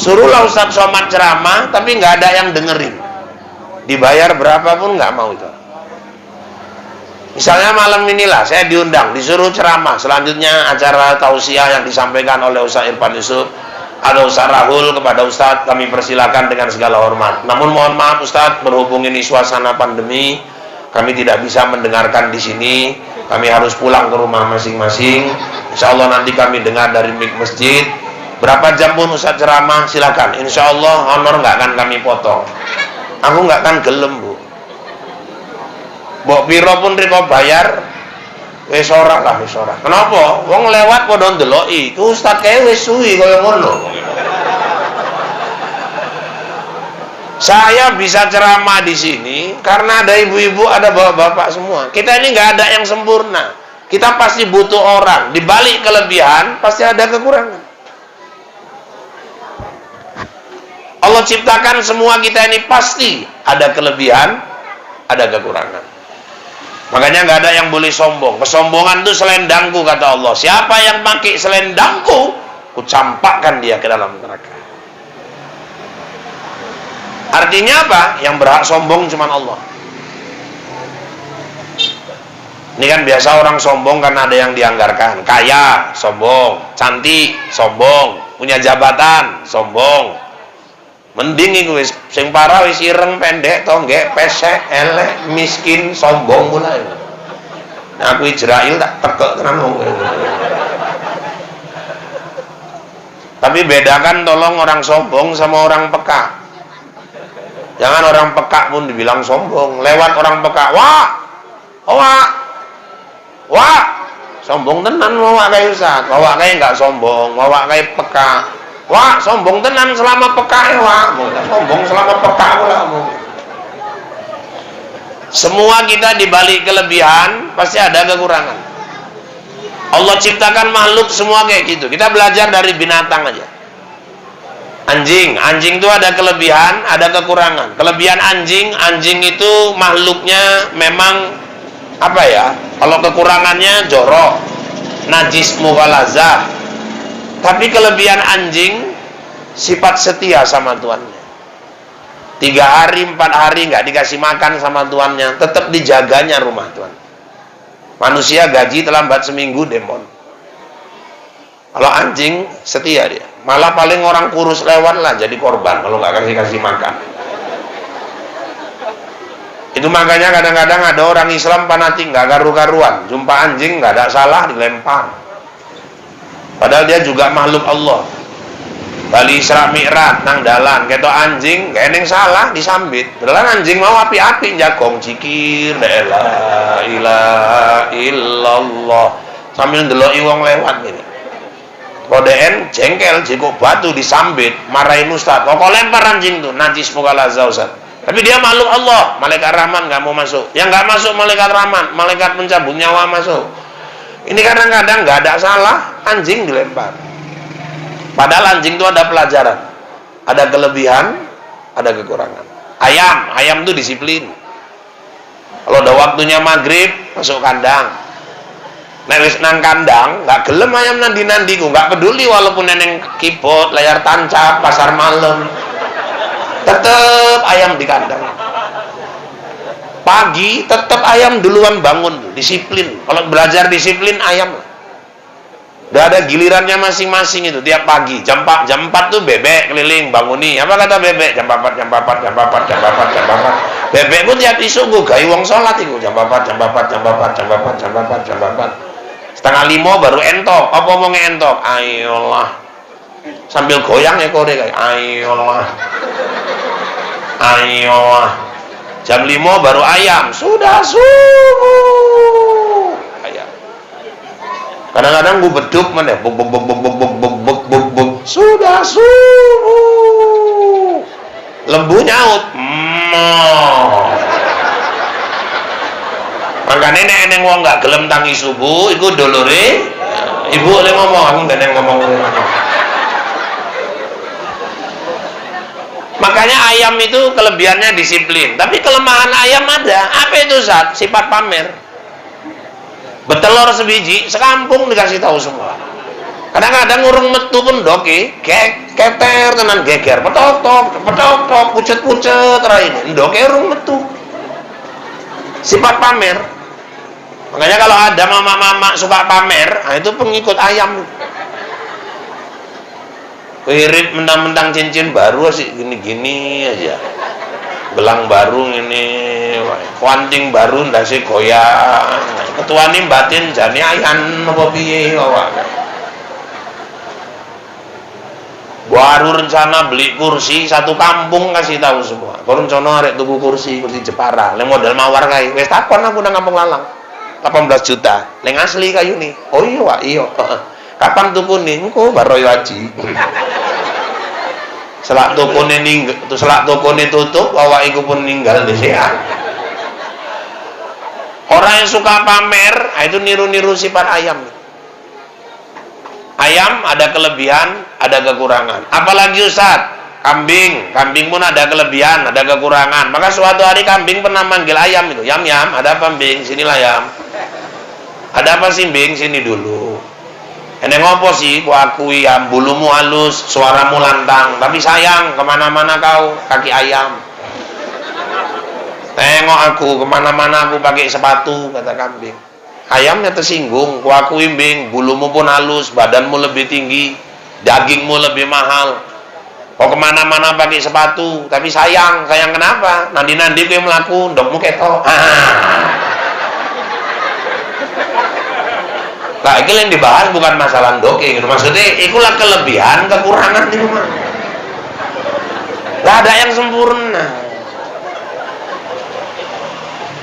Suruhlah Ustadz Somad ceramah, tapi nggak ada yang dengerin. Dibayar berapapun nggak mau itu. Misalnya malam inilah saya diundang, disuruh ceramah. Selanjutnya acara tausiah yang disampaikan oleh Ustadz Irfan Yusuf atau Ustadz Rahul kepada Ustadz, kami persilakan dengan segala hormat. Namun mohon maaf Ustadz, berhubung ini suasana pandemi, kami tidak bisa mendengarkan di sini. Kami harus pulang ke rumah masing-masing. Insya Allah nanti kami dengar dari mik masjid. Berapa jam pun Ustadz ceramah, silakan. Insya Allah honor nggak akan kami potong. Aku nggak akan gelem, Bu. Mbok piro pun riko bayar, wis ora lah, wis ora. Kenapa? Wong lewat padha ndeloki. Ku Ustadz kae wis suwi kaya ngono. Saya bisa ceramah di sini karena ada ibu-ibu, ada bapak-bapak semua. Kita ini nggak ada yang sempurna. Kita pasti butuh orang. Di balik kelebihan pasti ada kekurangan. Allah ciptakan semua kita ini pasti ada kelebihan, ada kekurangan. Makanya nggak ada yang boleh sombong. Kesombongan itu selendangku, kata Allah. Siapa yang pakai selendangku, ku campakkan dia ke dalam neraka. Artinya apa? Yang berhak sombong cuma Allah. Ini kan biasa orang sombong karena ada yang dianggarkan. Kaya, sombong. Cantik, sombong. Punya jabatan, sombong. Mending iku wis sing parah wis ireng, pendek, tonggek, pesek, elek, miskin, sombong pula. Nah, aku Israel tak tekek tenan wong. Tapi bedakan tolong orang sombong sama orang peka. Jangan orang peka pun dibilang sombong. Lewat orang peka, wah, wah, sombong tenan wawak kayak Ustaz. Wawak kayak nggak sombong, wawak kayak peka. Wah, sombong tenan selama peka ya, wah. Sombong selama peka pula. Semua kita dibalik kelebihan pasti ada kekurangan. Allah ciptakan makhluk semua kayak gitu. Kita belajar dari binatang aja. Anjing itu ada kelebihan, ada kekurangan. Kelebihan anjing itu makhluknya memang apa ya? Kalau kekurangannya jorok, najis, mughalazah. Tapi kelebihan anjing sifat setia sama tuannya. 3 hari, 4 hari nggak dikasih makan sama tuannya, tetap dijaganya rumah tuan. Manusia gaji terlambat seminggu demon. Kalau anjing setia dia. Malah paling orang kurus lewat lah jadi korban kalau nggak kasih makan. Itu makanya kadang-kadang ada orang Islam fanatik nggak karu-karuan, jumpa anjing nggak ada salah dilempar. Padahal dia juga makhluk Allah. Bali Isra Mi'raj nang dalan ketok anjing gak eneng salah disambit. Dalan anjing mau api-api jagong zikir la ilaha illallah sambil ndeloki wong lewat ngene. Kodean jengkel jengkok batu disambit, marahin Ustaz. Kok lempar anjing tuh najis mughalazah Ustaz. Tapi dia makhluk Allah, malaikat Rahman nggak mau masuk. Yang nggak masuk malaikat Rahman, malaikat pencabut nyawa masuk. Ini kadang-kadang nggak ada salah, anjing dilempar. Padahal anjing itu ada pelajaran, ada kelebihan, ada kekurangan. Ayam itu disiplin. Kalau udah waktunya maghrib, masuk kandang. Nek nang kandang, nggak gelem ayam nandi-nandiku, nggak peduli walaupun neneng keyboard, layar tancap, pasar malam, tetep ayam di kandang. Pagi tetap ayam duluan bangun, disiplin. Kalau belajar disiplin ayam, udah ada gilirannya masing-masing itu tiap pagi. Jam 4 tuh bebek keliling banguni. Apa kata bebek? Jam 4. Bebek pun tiap isu gue gawe wong sholat itu jam 4. Setengah 5 baru entok. Apa mau ngentok? Ayolah. Sambil goyang ekore kayak ayolah. Jam 5 baru ayam. Sudah subuh. Ayam. Kadang-kadang gue beduk mana? Sudah subuh. Lembu nyaut. Makanya neneng wong nggak gelem tangi subuh, iku dolore. Ibu oleh ngomong, aku nggak ada ngomong. Makanya ayam itu kelebihannya disiplin, tapi kelemahan ayam ada. Apa itu Zat? Sifat pamer. Betelor sebiji, sekampung dikasih tahu semua. Kadang-kadang urung metu pun doke, keter tenan geger, petok, pucet-pucet ra ini. Ndoke urung metu. Sifat pamer. Makanya kalau ada mama-mama suka pamer, nah itu pengikut ayam. Wirid mentang-mentang cincin baru sih gini-gini aja. Gelang baru ini, kuanting baru ndase goyang. Ketuane batin jane ayan apa piye awak. Baru rencana beli kursi satu kampung kasih tahu semua. Kau rencana arek tuku kursi Jepara, le modal mawar kae. Wis takon aku nang Kampung Lalang. 18 juta. Leng asli kayu nih. Oh iya, Wak, iya. Kapan tukune? Engko baroyo haji. Selak tokone tutup, awak iku pun ninggal dhewean. Orang yang suka pamer, itu niru-niru sifat ayam. Ayam ada kelebihan, ada kekurangan. Apalagi Ustaz, kambing pun ada kelebihan, ada kekurangan. Maka suatu hari kambing pernah manggil ayam itu, "Yam, ada apa, Bing? Sinilah, Yam." "Ada apa sih, Bing? Sini dulu." "Ini ngopo sih, ku akui ya, bulumu halus, suaramu lantang, tapi sayang, kemana-mana kau, kaki ayam. Tengok aku, kemana-mana aku pakai sepatu," kata kambing. Ayamnya tersinggung, "Ku akui, Bing, bulumu pun halus, badanmu lebih tinggi, dagingmu lebih mahal. Kau kemana-mana pakai sepatu, tapi sayang kenapa? Nandi-nandi ku yang melaku, ndokmu ketok." Nah, ini yang dibahas bukan masalah doke gitu. Maksudnya, itulah kelebihan, kekurangan itu mah. Gak ada yang sempurna.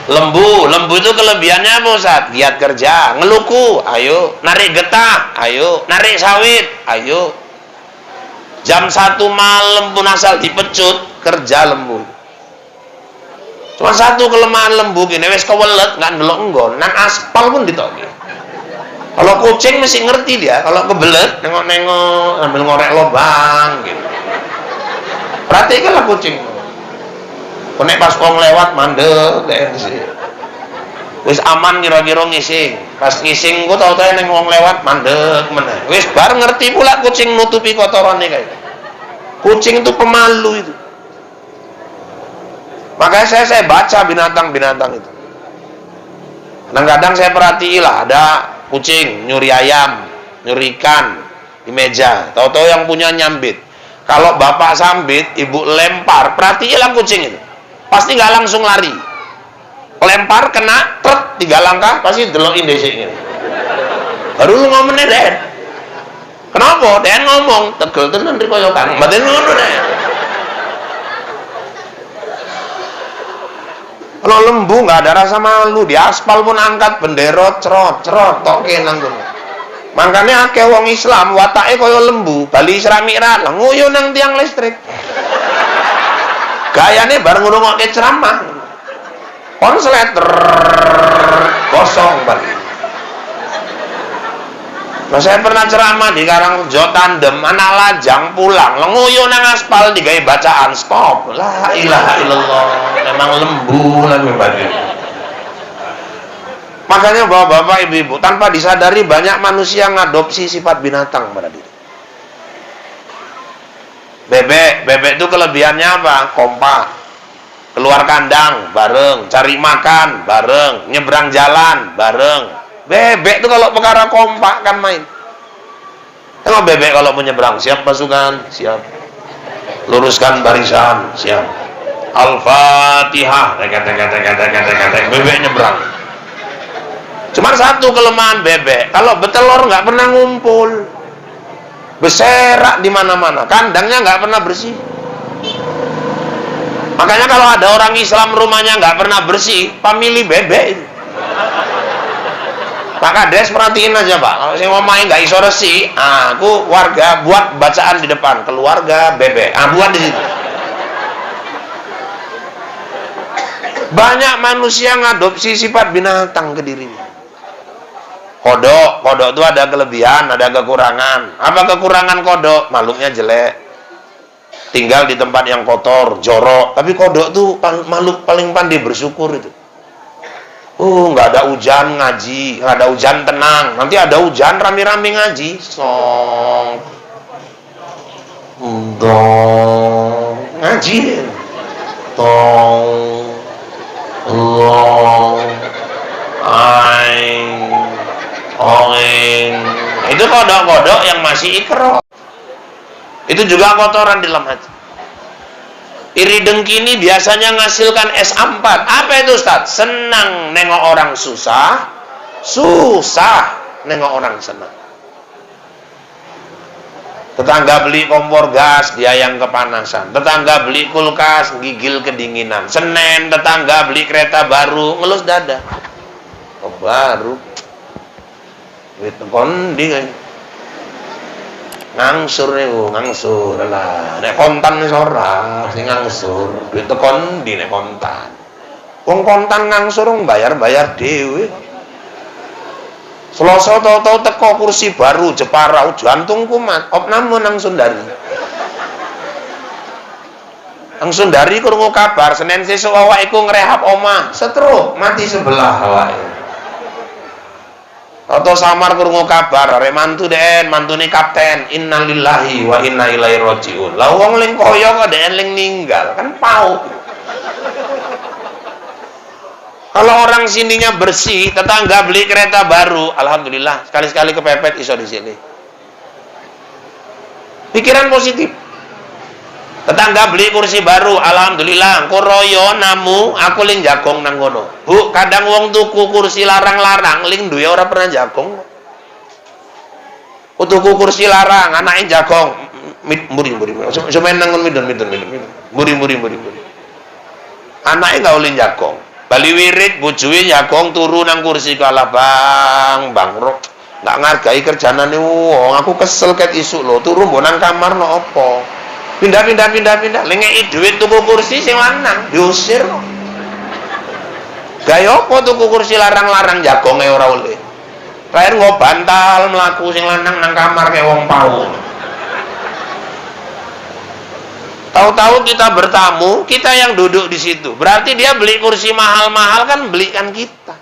Lembu itu kelebihannya apa, Ustaz? Giat kerja, ngeluku, ayo. Narik getah, ayo. Narik sawit, ayo. Jam 1 malam pun asal dipecut, kerja lembu. Cuma satu kelemahan lembu gini, wes kewelet, nggak ndelok nggon, nang aspal pun ditoki. Kalau kucing mesti ngerti dia, kalau kebelet nengok-nengok sambil ngorek lubang gitu. Perhatikanlah kucing. Konek pas wong lewat mandek deh sih. Wis aman kira-kira ngising. Pas ngising ku tau-tau neng wong lewat mandek meneh. Wis bar ngerti pula kucing nutupi kotorannya kayak. Kucing itu pemalu itu. Makanya saya baca binatang-binatang itu. Kadang-kadang saya perhatiilah ada kucing nyuri ayam, nyuri ikan di meja. Tahu-tahu yang punya nyambit. Kalau bapak sambit, ibu lempar, perhatiilah kucing itu. Pasti nggak langsung lari. Lempar kena truk 3 langkah pasti delokin desiknya. Baru lu ngomongnya Den. Kenapa? Den ngomong tegel tenan rikoyokan. Mbaten ngono Den. Kalau lembu nggak ada rasa malu, di aspal pun angkat benderot cerot toke nanggung. Makanya akeh wong Islam watake kaya lembu, bali Isra Mi'raj nguyu nang tiang listrik. Gayane bar ngrungokke ceramah. Konslet kosong bali. Nah, saya pernah ceramah di Karangrejo tandem, anak lajang pulang, nguyu nang aspal digawe bacaan stop. La ilaha illallah. Memang lembu lagi bagi. Makanya bapak-bapak, ibu-ibu, tanpa disadari banyak manusia ngadopsi sifat binatang pada diri. Bebek itu kelebihannya apa? Kompak. Keluar kandang bareng, cari makan bareng, nyebrang jalan bareng. Bebek itu kalau perkara kompak kan main. Tengok bebek kalau menyeberang, siap pasukan, siap. Luruskan barisan, siap. Al-Fatihah, bebek nyebrang. Cuma satu kelemahan bebek, kalau betelor nggak pernah ngumpul, beserak di mana-mana, kandangnya nggak pernah bersih. Makanya kalau ada orang Islam rumahnya nggak pernah bersih, pamili bebek itu. Maka Des perhatiin aja Pak, kalau saya ngomongin nggak iso resi, aku warga buat bacaan di depan, keluarga bebek, buat di situ. Banyak manusia ngadopsi sifat binatang ke dirinya. Kodok itu ada kelebihan, ada kekurangan. Apa kekurangan kodok? Makhluknya jelek, tinggal di tempat yang kotor, jorok. Tapi kodok tuh makhluk paling pandai bersyukur itu. Nggak ada hujan ngaji, nggak ada hujan tenang. Nanti ada hujan rame-rame ngaji. Song, dong, ngaji, tong, long, aing, oing. Itu kodok-kodok yang masih ikro. Itu juga kotoran di dalam hati. Iri dengki ini biasanya menghasilkan S4. Apa itu Ustaz? Senang nengok orang susah, susah nengok orang senang. Tetangga beli kompor gas, dia yang kepanasan. Tetangga beli kulkas, gigil kedinginan. Senin tetangga beli kereta baru, ngelus dada. Oh, baru. Duit kondi kan. Ngangsur nih, ngangsur lah. Nek kontan nih ora, sing ngangsur. Duit kondi nek kontan. Wong kontan ngangsur bayar dhewe. Selasa tau-tau teko kursi baru Jepara, jantung kumat. Opname nang Sundari. Nang Sundari krungu kabar Senin sesuk awake iku ngrehab omah, stroke, mati sebelah awake. Atau samar krungu kabar arek mantu den, mantune kapten, innalillahi wa inna ilaihi rajiun. Lah wong ling koyo kok den ling ninggal, kan pau. Kalau orang sininya bersih, tetangga beli kereta baru, alhamdulillah, sekali-sekali kepepet iso di sini. Pikiran positif. Tetangga beli kursi baru, alhamdulillah, koroyo namu, aku ling jagong nang kono. Bu, kadang wong tuku kursi larang-larang, ling duwe ora pernah jagong. Tuku kursi larang, anake jagong, muri. Semen nang midon. Muri. Anake gak oleh jagong. Bali wirid bojoe jagong turu nang kursi kalah bang rok. Nggak ngargai kerjanane wong, aku kesel ket isuk lho, turu mbok nang kamar no opo. Pindah. Lengeki duit tuku kursi sing lanang, diusir kok. Gaya apa tuku kursi larang-larang jagonge ora oleh. Lair nggo bantal mlaku sing lanang nang kamar kayak wong pau. Tahu-tahu kita bertamu, kita yang duduk di situ. Berarti dia beli kursi mahal-mahal kan belikan kita.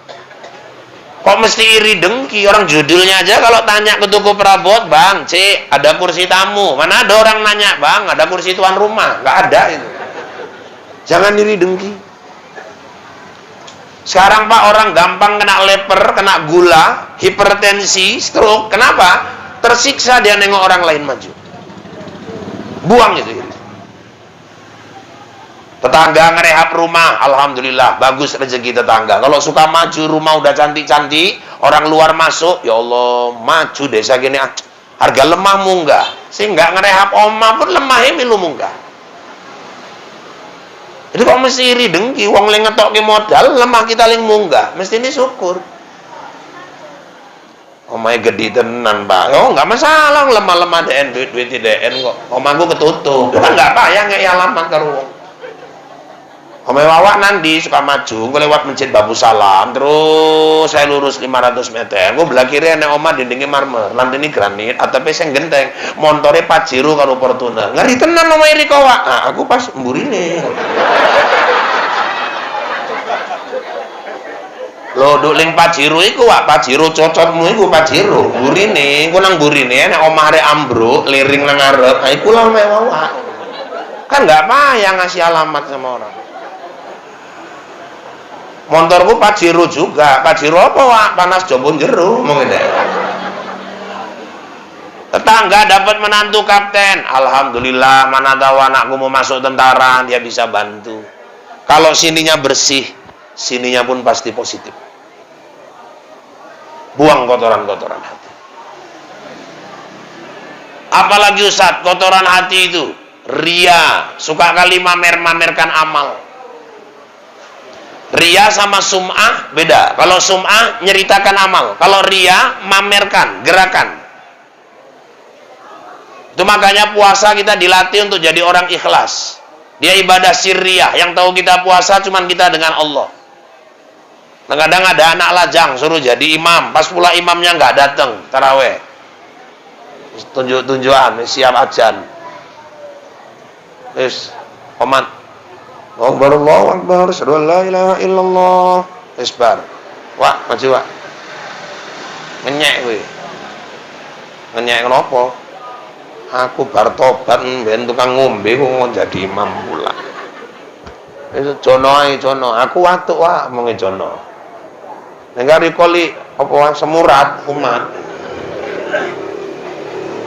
Kok mesti iri dengki? Orang judulnya aja kalau tanya ke toko perabot, bang, C, ada kursi tamu. Mana ada orang nanya, bang, ada kursi tuan rumah? Nggak ada itu. Jangan iri dengki. Sekarang Pak, orang gampang kena leper, kena gula, hipertensi, stroke. Kenapa? Tersiksa dia nengok orang lain maju. Buang itu. Tetangga ngerehab rumah, alhamdulillah, bagus rezeki tetangga. Kalau suka maju rumah udah cantik-cantik, orang luar masuk, ya Allah, maju desa gini, harga lemah munggah. Sehingga ngerehab omah pun lemahnya milu munggah. Itu kok mesti iri dengki, wong ling ngetokke modal, lemah kita ling munggah. Mesti ini syukur. Omahnya gede tenan, Pak. Oh, nggak masalah, lemah-lemah DN, duit DN kok. Omahku ketutup. Kan nggak payah ngeki alamat karo wong. Omah wawak nanti suka maju, gue lewat masjid Babu Salam, terus saya lurus 500 meter, gue belah kiri enek omah dindingnya marmer, lantainya granit, atapnya sing genteng, montore Pajero karo Fortuner, ngeri tenan omah iri kawak. Nah, aku pas mburine. Lho, duk ling Pajero iku wak, Pajero cocotmu iku Pajero, mburine, gue nang mburine enek omah arek ambruk, liring nang ngarep, nah iku lah omah wawak. Kan nggak payah ngasih alamat sama orang. Montorku Pajero juga. Pajero apa wak? Panas jobon jero. Tetangga dapat menantu kapten. Alhamdulillah, mana tahu anakku mau masuk tentara, dia bisa bantu. Kalau sininya bersih, sininya pun pasti positif. Buang kotoran-kotoran hati. Apalagi Ustaz, kotoran hati itu ria, suka kali mamer-mamerkan amal. Ria sama sum'ah beda. Kalau sum'ah nyeritakan amal, kalau ria mamerkan gerakan. Itu makanya puasa kita dilatih untuk jadi orang ikhlas. Dia ibadah sirriyah, yang tahu kita puasa cuman kita dengan Allah. Kadang ada anak lajang suruh jadi imam, pas pula imamnya nggak datang taraweh. Tunjuk-tunjukan, siap ajan. Wis, komat. Allahu Akbar, asyhadu an la ilaha illallah. Isbar. Wak, maju wak. Ngenyek kowe. Ngenyek kenapa? Aku bar tobat ben tukang ngombe kok jadi imam pula. Itu jono ae jono. Aku watuk wak menge jono. Nek rikoli apa semurat umat.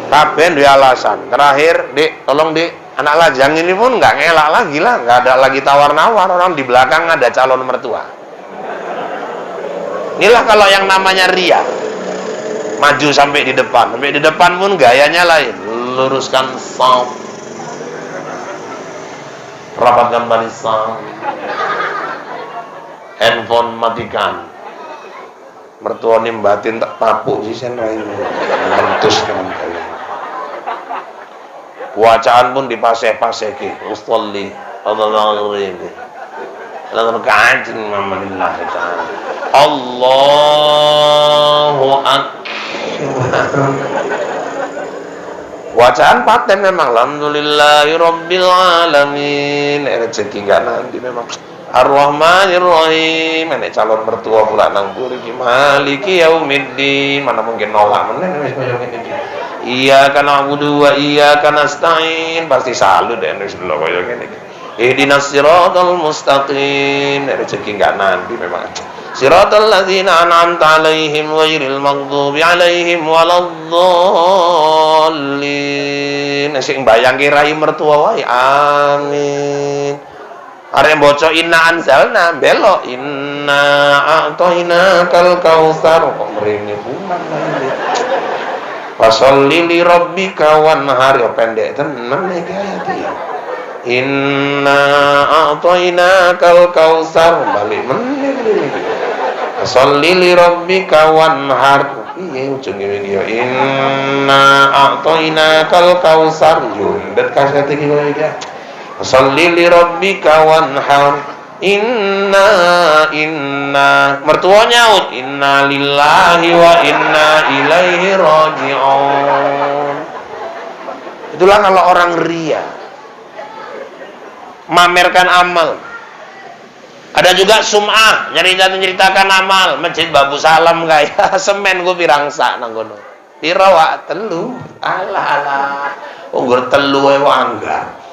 Kabeh duwe alasan. Terakhir, Dik, tolong Dik, anak lajang ini pun nggak ngelak lagi lah, nggak ada lagi tawar-nawar, orang di belakang ada calon mertua. Inilah kalau yang namanya ria. Maju sampai di depan pun gayanya lain. Luruskan saf, rapatkan barisan, handphone matikan. Mertua nim batin tak tapuk sih sen lain. Mentus kan kalian. Bacaan pun dipaseh-paseh usolli Allahu ini. Lalu kancing mamanillah ta'ala. Allahu akbar. Bacaan paten memang alhamdulillahirabbil alamin. Rezeki enggak nanti memang. Ar-Rahmanir Rahim. Nek calon mertua pula nang buri maliki yaumiddin. Mana mungkin nolak menen wis koyo ngene iki. Iyyaka na'budu wa iyyaka nasta'in. Pasti salut deh wis lho koyo ngene iki. Ihdinas siratal mustaqim. Nek rezeki enggak nanti memang. Siratal ladzina an'amta 'alaihim ghairil maghdubi 'alaihim waladdallin. Sing bayangke rai mertua wae. Amin. Arek bocah inna anzalna belok inna a'tainakal kautsar kok mrene buman lagi. Fasholli li rabbika wanhar ya pendek tenan iki ayat iki. Inna a'tainakal kautsar balik meneh iki. Fasholli li rabbika wanhar. Piye ujunge iki ya inna a'tainakal kautsar yo ndet kaset iki koyo iki. Sholli li rabbika wanhar inna mertua nyaut inna lillahi wa inna ilaihi raji'un. Itulah kalau orang ria mamerkan amal. Ada juga sum'ah, nyeritakan amal. Masjid Babu Salam kaya semen ku pirang sak nang kono. Pira wak telu. Alah. Nggur telu wae wangga.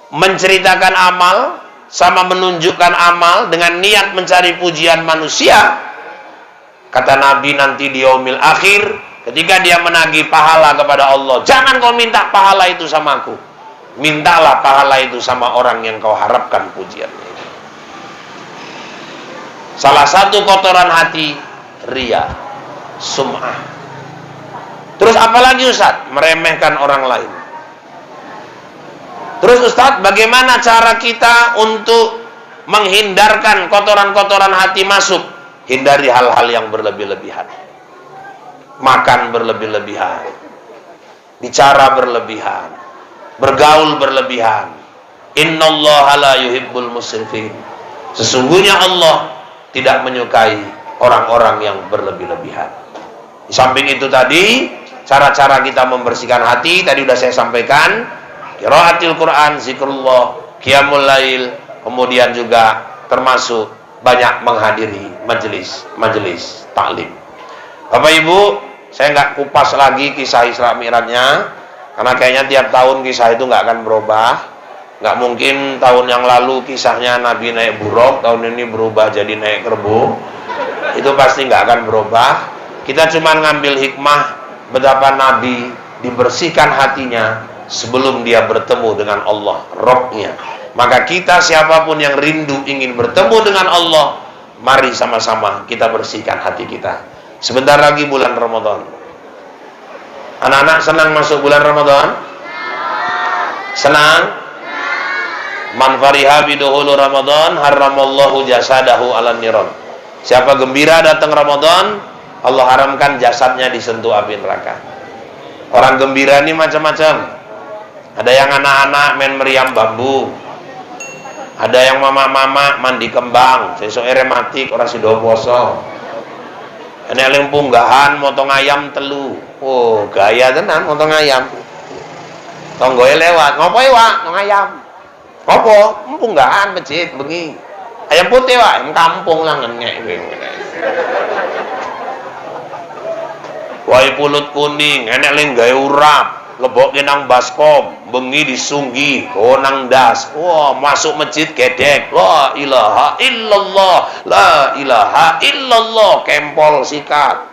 Menceritakan amal sama menunjukkan amal dengan niat mencari pujian manusia. Kata Nabi nanti di yaumil akhir ketika dia menagih pahala kepada Allah, jangan kau minta pahala itu sama aku, mintalah pahala itu sama orang yang kau harapkan pujiannya. Salah satu kotoran hati ria, sum'ah. Terus apalagi Ustaz? Meremehkan orang lain. Terus Ustaz, bagaimana cara kita untuk menghindarkan kotoran-kotoran hati masuk? Hindari hal-hal yang berlebih-lebihan. Makan berlebih-lebihan. Bicara berlebihan. Bergaul berlebihan. Innallaha la yuhibbul musrifin. Sesungguhnya Allah tidak menyukai orang-orang yang berlebih-lebihan. Di samping itu tadi, cara-cara kita membersihkan hati, tadi sudah saya sampaikan. Qiraatil Quran, zikrullah, qiyamul lail, kemudian juga termasuk banyak menghadiri majelis taklim. Bapak Ibu, saya nggak kupas lagi kisah Isra Mi'rajnya, karena kayaknya tiap tahun kisah itu nggak akan berubah. Nggak mungkin tahun yang lalu kisahnya Nabi naik buruk, tahun ini berubah jadi naik kerbau. Itu pasti nggak akan berubah. Kita cuma ngambil hikmah betapa Nabi dibersihkan hatinya sebelum dia bertemu dengan Allah, Rabb-nya. Maka kita siapapun yang rindu ingin bertemu dengan Allah, mari sama-sama kita bersihkan hati kita. Sebentar lagi bulan Ramadan. Anak-anak senang masuk bulan Ramadan? Senang? Man fariha biduhulu Ramadan haramallahu jasadahu ala niran. Siapa gembira datang Ramadan, Allah haramkan jasadnya disentuh api neraka. Orang gembira ini macam-macam. Ada yang anak-anak main meriam bambu. Ada yang mama-mama mandi kembang. Sesuk rematik ora sida poso. Enek ling punggahan motong ayam telu. Oh, gaya tenan motong ayam. Tonggoe lewat, ngopo Wak? Motong ayam. Ngopo? Punggahan masjid bengi. Ayam putih Wak, kampung lah ngek. Wae pulut kuning, enek ling gawe urap, lebokke nang baskom, bengi disunggi, nang das. Wah, masuk masjid gedek. La ilaha illallah, la ilaha illallah, kempol sikat.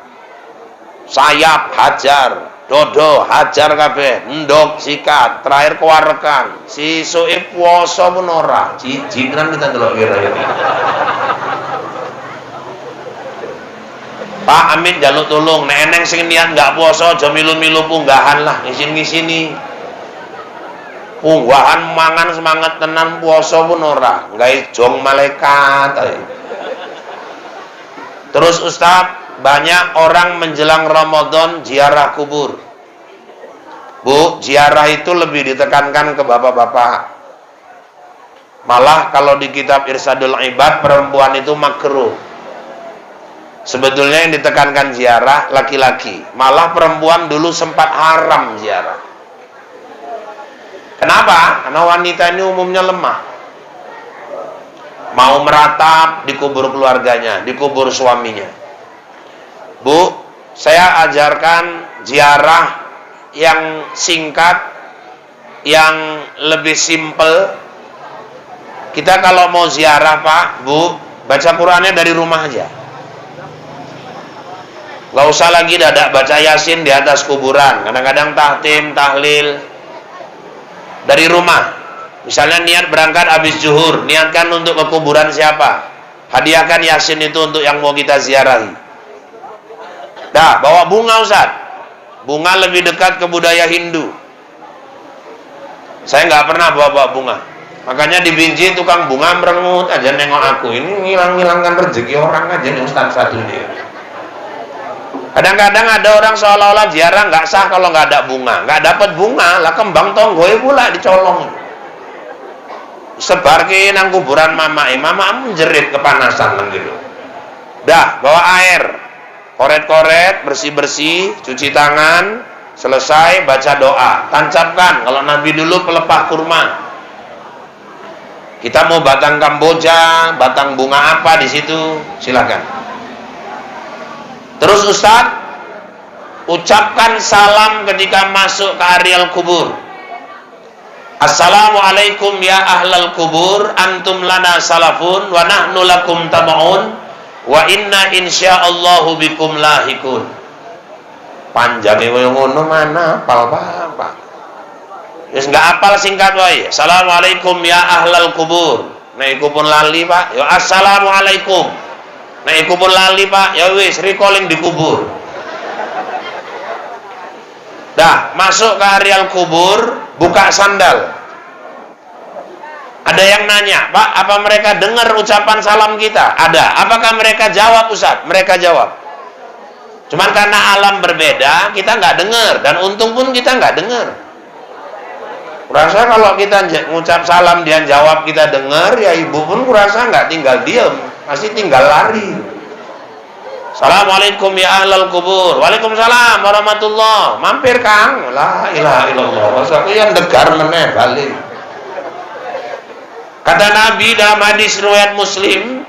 Sayap hajar, dodo hajar kabeh, endok sikat, terakhir kewarekan. Sisuke puasa pun ora, jijikan kita delok kira-kira. Pak Amin jaluk tulung, nek eneng sing niat enggak puasa aja milu-milu punggahan lah, ngisin-ngisini. Punggahan mangan semangat tenan puasa pun ora, gawe jong malaikat. Terus Ustaz, banyak orang menjelang Ramadan ziarah kubur. Bu, ziarah itu lebih ditekankan ke bapak-bapak. Malah kalau di kitab Irsadul Ibad perempuan itu makruh. Sebetulnya yang ditekankan ziarah laki-laki. Malah perempuan dulu sempat haram ziarah. Kenapa? Karena wanita ini umumnya lemah. Mau meratap di kubur keluarganya, di kubur suaminya. Bu, saya ajarkan ziarah yang singkat, yang lebih simpel. Kita kalau mau ziarah Pak, Bu, baca Qurannya dari rumah aja. Gak usah lagi dadak baca Yasin di atas kuburan. Kadang-kadang tahtim, tahlil dari rumah. Misalnya niat berangkat habis zuhur, niatkan untuk ke kuburan siapa? Hadiahkan Yasin itu untuk yang mau kita ziarahi. Dah, bawa bunga Ustaz. Bunga lebih dekat ke budaya Hindu. Saya nggak pernah bawa bunga. Makanya dibenci tukang bunga merengut aja nengok aku. Ini ngilang-ngilangkan rezeki orang aja nih Ustaz satu ini. Kadang-kadang ada orang seolah-olah ziarah nggak sah kalau nggak ada bunga, nggak dapat bunga, lah kembang tonggoe pula dicolong. Sebar ke nang kuburan mama menjerit kepanasan kan gitu. Dah, bawa air, koret-koret, bersih-bersih, cuci tangan, selesai baca doa, tancapkan. Kalau Nabi dulu pelepah kurma. Kita mau batang kamboja, batang bunga apa di situ, silakan. Terus Ustaz, ucapkan salam ketika masuk ke areal kubur. Assalamualaikum ya ahlal kubur, antum lana salafun, wa nahnu lakum taba'un, wa inna insyaallahu bikum lahikun. Panjangnya koyo ngono mana apal apa? Wis enggak apal singkat wae. Assalamualaikum ya ahlal kubur. Nek iku pun lali Pak, ya assalamualaikum. Nah, iku pun lali Pak, ya wis recalling di kubur. Dah, masuk ke areal kubur, buka sandal. Ada yang nanya, Pak, apa mereka dengar ucapan salam kita? Ada. Apakah mereka jawab Ustaz? Mereka jawab. Cuman karena alam berbeda, kita nggak dengar. Dan untung pun kita nggak dengar. Kurasa kalau kita ngucap salam, dia jawab, kita dengar, ya ibu pun kurasa nggak tinggal diam. Pasti tinggal lari. Assalamualaikum ya ahlal kubur. Waalaikumsalam warahmatullah. Mampir Kang. La ilaha illallah. Masa yang degar meneh balik. Kata Nabi dalam hadis riwayat Muslim,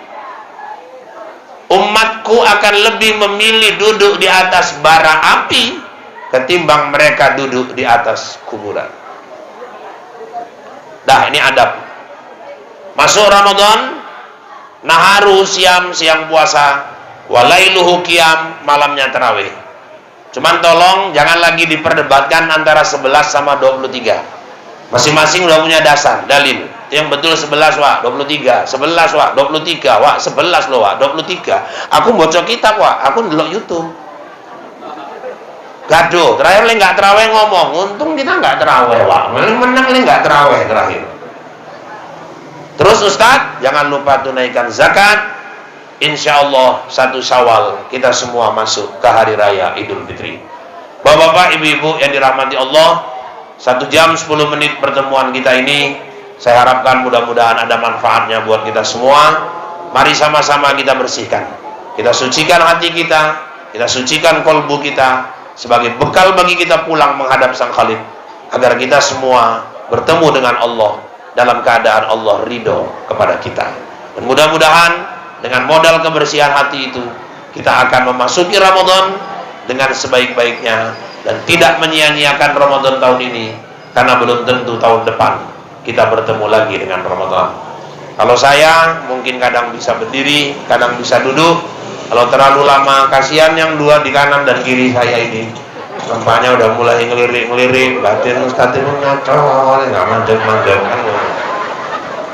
umatku akan lebih memilih duduk di atas bara api ketimbang mereka duduk di atas kuburan. Dah, ini adab. Masuk Ramadan, naharu siam puasa, walailuhu qiyam, malamnya tarawih. Cuman tolong jangan lagi diperdebatkan antara 11 sama 23. Masing-masing udah punya dasar, dalil. Yang betul 11 Wak, 23, 11 Wak, 23 Wak, 11 loh Wak, 23. Aku baca kitab Wak, aku ndelok YouTube. Gaduh, terakhir le nggak terawih ngomong, untung kita nggak terawih Wak, menang le nggak terawih terakhir. Terus Ustadz, jangan lupa tunaikan zakat. Insya Allah 1 Syawal kita semua masuk ke hari raya Idul Fitri. Bapak-bapak, ibu-ibu yang dirahmati Allah, 1 jam 10 menit pertemuan kita ini, saya harapkan mudah-mudahan ada manfaatnya buat kita semua. Mari sama-sama kita bersihkan, kita sucikan hati kita sucikan kolbu kita sebagai bekal bagi kita pulang menghadap Sang Khalik, agar kita semua bertemu dengan Allah dalam keadaan Allah ridho kepada kita. Dan mudah-mudahan dengan modal kebersihan hati itu, kita akan memasuki Ramadan dengan sebaik-baiknya dan tidak menyia-nyiakan Ramadan tahun ini, karena belum tentu tahun depan kita bertemu lagi dengan Ramadan. Kalau saya mungkin kadang bisa berdiri, kadang bisa duduk. Kalau terlalu lama, kasihan yang dua di kanan dan kiri saya ini, nampaknya udah mulai ngelirik-ngelirik, batin Ustaz ini ngaco, nggak mandek-mandek kan.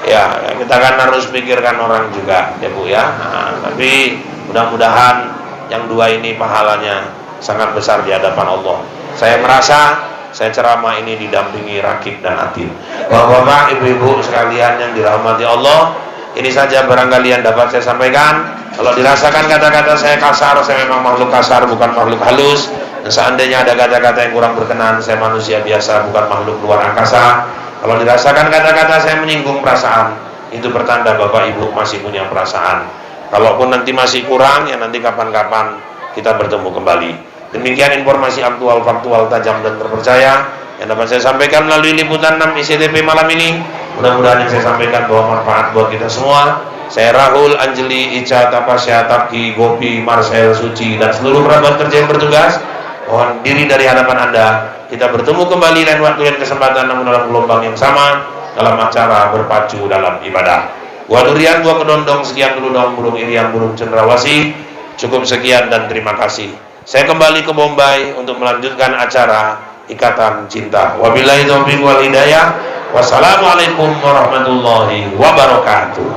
Ya, kita kan harus pikirkan orang juga, ya Bu ya. Nah, tapi mudah-mudahan yang dua ini pahalanya sangat besar di hadapan Allah. Saya merasa saya ceramah ini didampingi Rakib dan Atin. Bapak-bapak, ibu-ibu sekalian yang dirahmati Allah, ini saja barangkali yang dapat saya sampaikan. Kalau dirasakan kata-kata saya kasar, saya memang makhluk kasar, bukan makhluk halus. Dan seandainya ada kata-kata yang kurang berkenan, saya manusia biasa, bukan makhluk luar angkasa. Kalau dirasakan kata-kata saya menyinggung perasaan, itu pertanda Bapak Ibu masih punya perasaan. Kalaupun nanti masih kurang, ya nanti kapan-kapan kita bertemu kembali. Demikian informasi aktual, faktual, tajam dan terpercaya yang dapat saya sampaikan melalui liputan 6 ICTP malam ini. Mudah-mudahan yang saya sampaikan bawa manfaat buat kita semua. Saya Rahul, Anjeli, Ica, Tapasya, Taki, Gopi, Marcel, Suci, dan seluruh kerabat kerja yang bertugas, mohon diri dari hadapan Anda. Kita bertemu kembali lain waktu dan kesempatan, namun dalam gelombang yang sama, dalam acara berpacu dalam ibadah. Buat durian, buat kedondong, sekian dulu dong, burung irian, burung cendrawasih. Cukup sekian dan terima kasih. Saya kembali ke Bombay untuk melanjutkan acara Ikatan Cinta. Wabillahi taufiq wal hidayah. Wassalamualaikum warahmatullahi wabarakatuh.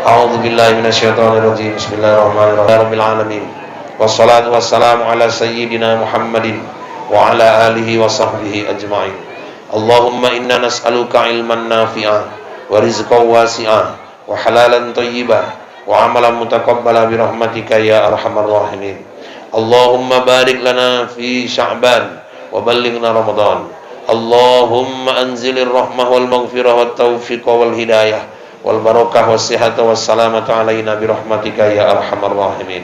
A'udzu billahi minasyaitonir rajim. Bismillahirrahmanirrahim. Alamin. Wassalatu wassalamu ala sayyidina Muhammadin wa ala alihi wa sahbihi ajma'in. Allahumma inna nas'aluka ilman nafi'an wa rizqan wasi'an wa halalan thayyiban wa amalan mutaqabbala bi rahmatika ya arhamar rahimin. Allahumma barik lana fi Sya'ban wa ballighna Ramadan. Allahumma anzilir rahmah wal maghfirah wat taufiq wal hidayah wal barakah was sihhata was salamata alaina bi rahmatika ya arhamar rahimin.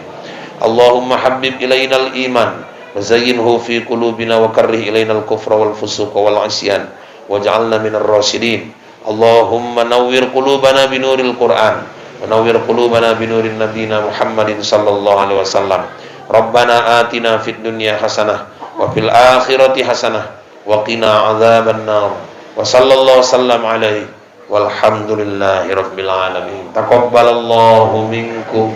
Allahumma habbib ilainal iman wa zayyinhu fi qulubina wa karrih ilainal kufra wal fusuq wal isyan waj'alna minar rasyidin. Allahumma nawwir qulubana binuril Qur'an wa nawwir qulubana binurin nabiyina Muhammadin sallallahu alaihi wasallam. Rabbana atina fid dunya hasanah wa fil akhirati hasanah wa qina adzaban nar. Wa sallallahu sallam alaihi walhamdulillahi rabbil alamin. Taqabbalallahu minkum